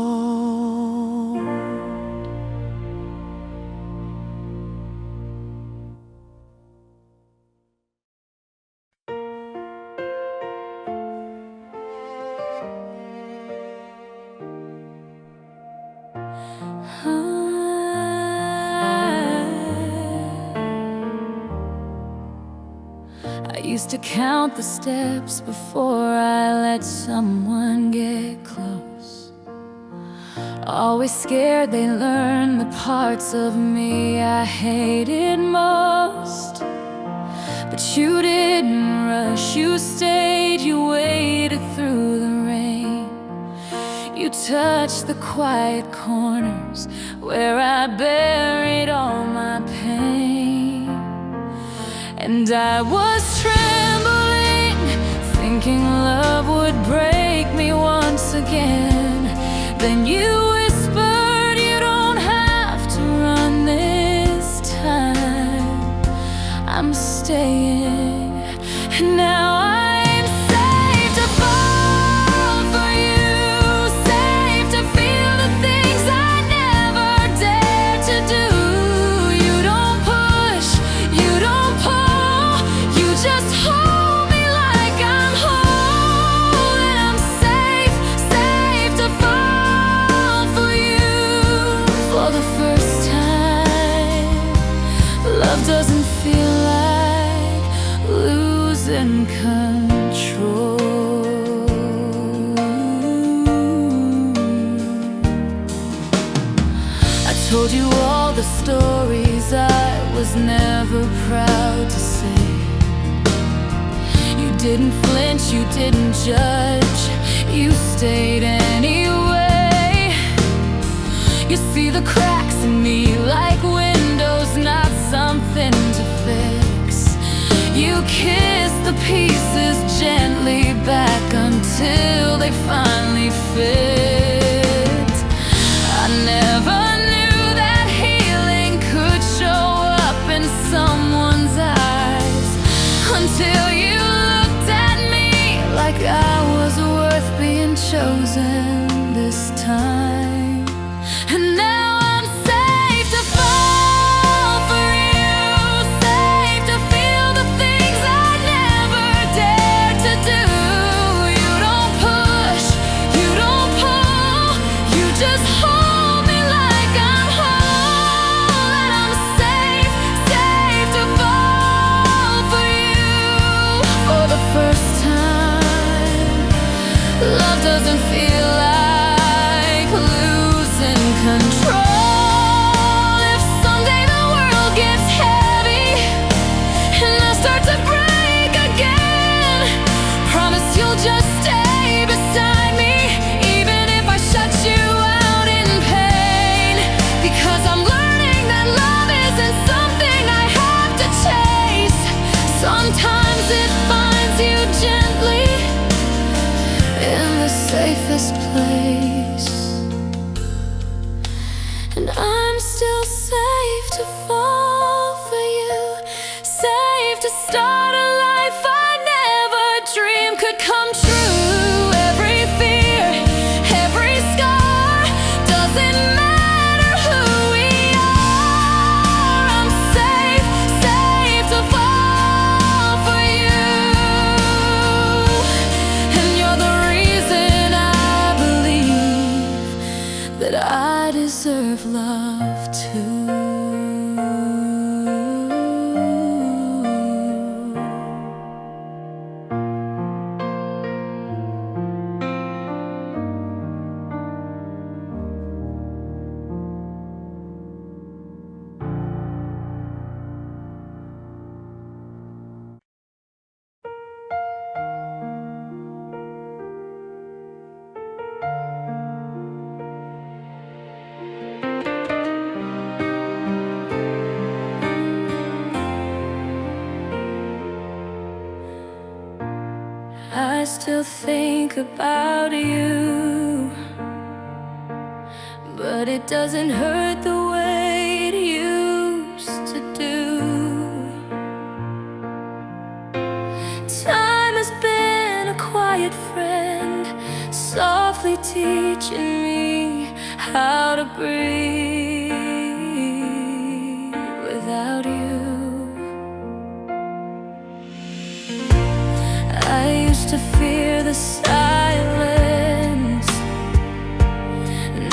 I used to count the steps before I let someone get close. Always scared they learn the parts of me I hated most. But you didn't rush, you stayed, you waited through the rain. You touched the quiet corners where I buried all my pain. And I was trembling, thinking love would break me once again. Then you whispered, you don't have to run this time. I'm staying, and now I'm safe to fall for you, safe to feel the things I never dared to do. You don't push, you don't pull, you just hold me like I'm whole. And I'm safe, safe to fall for you. For the first time, love doesn't feel like losing control. I told you all the stories I was never proud to say. You didn't flinch, you didn't judge, you stayed anyway. You see the cracks in me like windows, not something to fix. You kiss the pieces gently back until they finally fit. I never knew that healing could show up in someone's eyes until you looked at me like I was worth being chosen this time. And now I'm safe to fall for you, safe to feel the things I never dared to do. You don't push, you don't pull, you just hold me like I'm whole. And I'm safe, safe to fall for you. For the first time, love doesn't feel like losing control. If someday the world gets heavy and I start to break again, promise you'll just stay beside me, even if I shut you out in pain. Because I'm learning that love isn't something I have to chase. Sometimes it finds you gently in the safest place. And I'm still safe to fall for you, safe to start a life I never dreamed could come true. Every fear, every scar, doesn't matter who we are. I'm safe, safe to fall for you. And you're the reason I believe that I deserve love too. still think about you, but it doesn't hurt the way it used to do. Time has been a quiet friend, softly teaching me how to breathe without you. I used to fear the silence.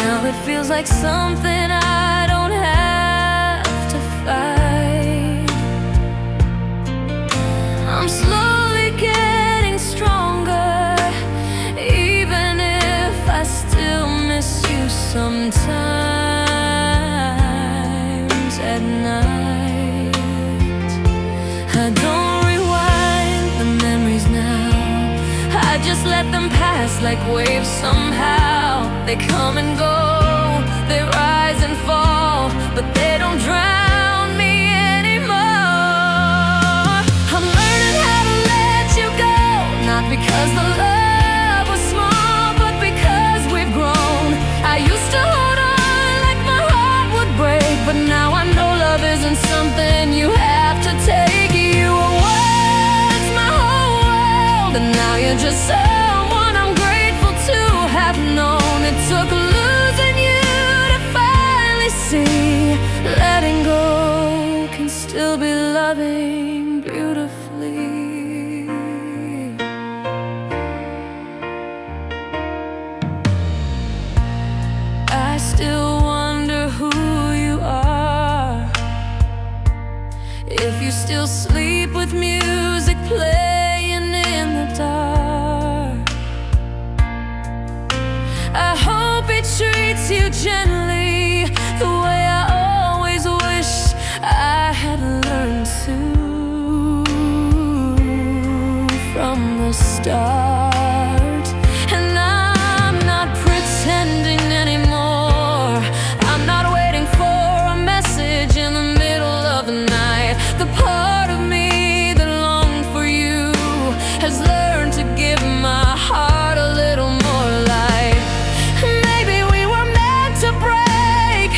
Now it feels like something I don't have to fight. I'm slowly getting stronger, even if I still miss you sometimes at night. I don't rewind the memories now, I just let them pass like waves somehow. They come and go, they rise and fall, but they don't drown me anymore. I'm learning how to let you go, not because the love was small, but because we've grown. I used to hold on like my heart would break, but now I know love isn't something you have to take. You were once my whole world, and now you're just someone I'm grateful to have known. It took losing you to finally see letting go can still be loving beautifully. I still wonder who you are, if you still sleep with music playing in the dark. I hope he treats you gently, the way I always wish I had learned to from the start. And I'm not pretending anymore, I'm not waiting for a message in the middle of the night. The part of me that longed for you has learned to give my heart a little more light. Maybe we were meant to break,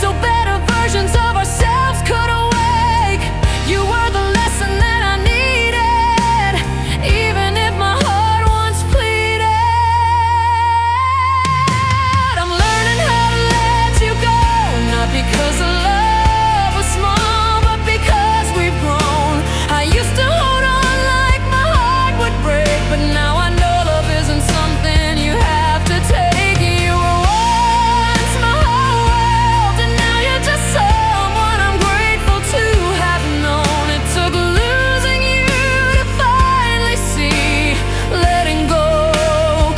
so better versions of ourselves could awake. You were the lesson that I needed, even if my heart once pleaded. I'm learning how to let you go, not because the love was small, but because we've grown. I used to hold on like my heart would break, but now I know love isn't something you have to take. You were once my whole world, and now you're just someone I'm grateful to have known. It took losing you to finally see letting go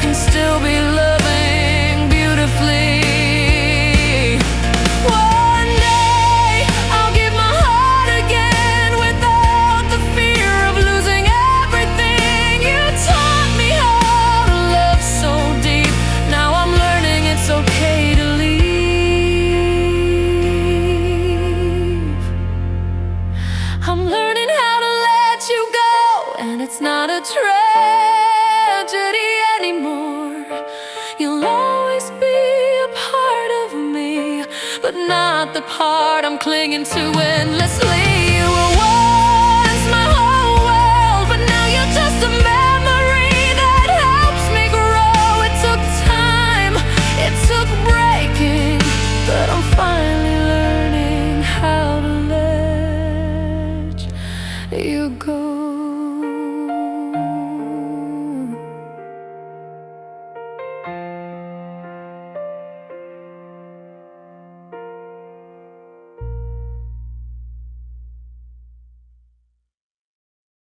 can still be loving beautifully. One day I'll give my heart again without the fear of losing everything. You taught me how to love so deep, now I'm learning it's okay to leave. I'm learning how to let you go, and it's not a tragedy anymore. You'll always be a part of me, but not the part I'm clinging to endlessly.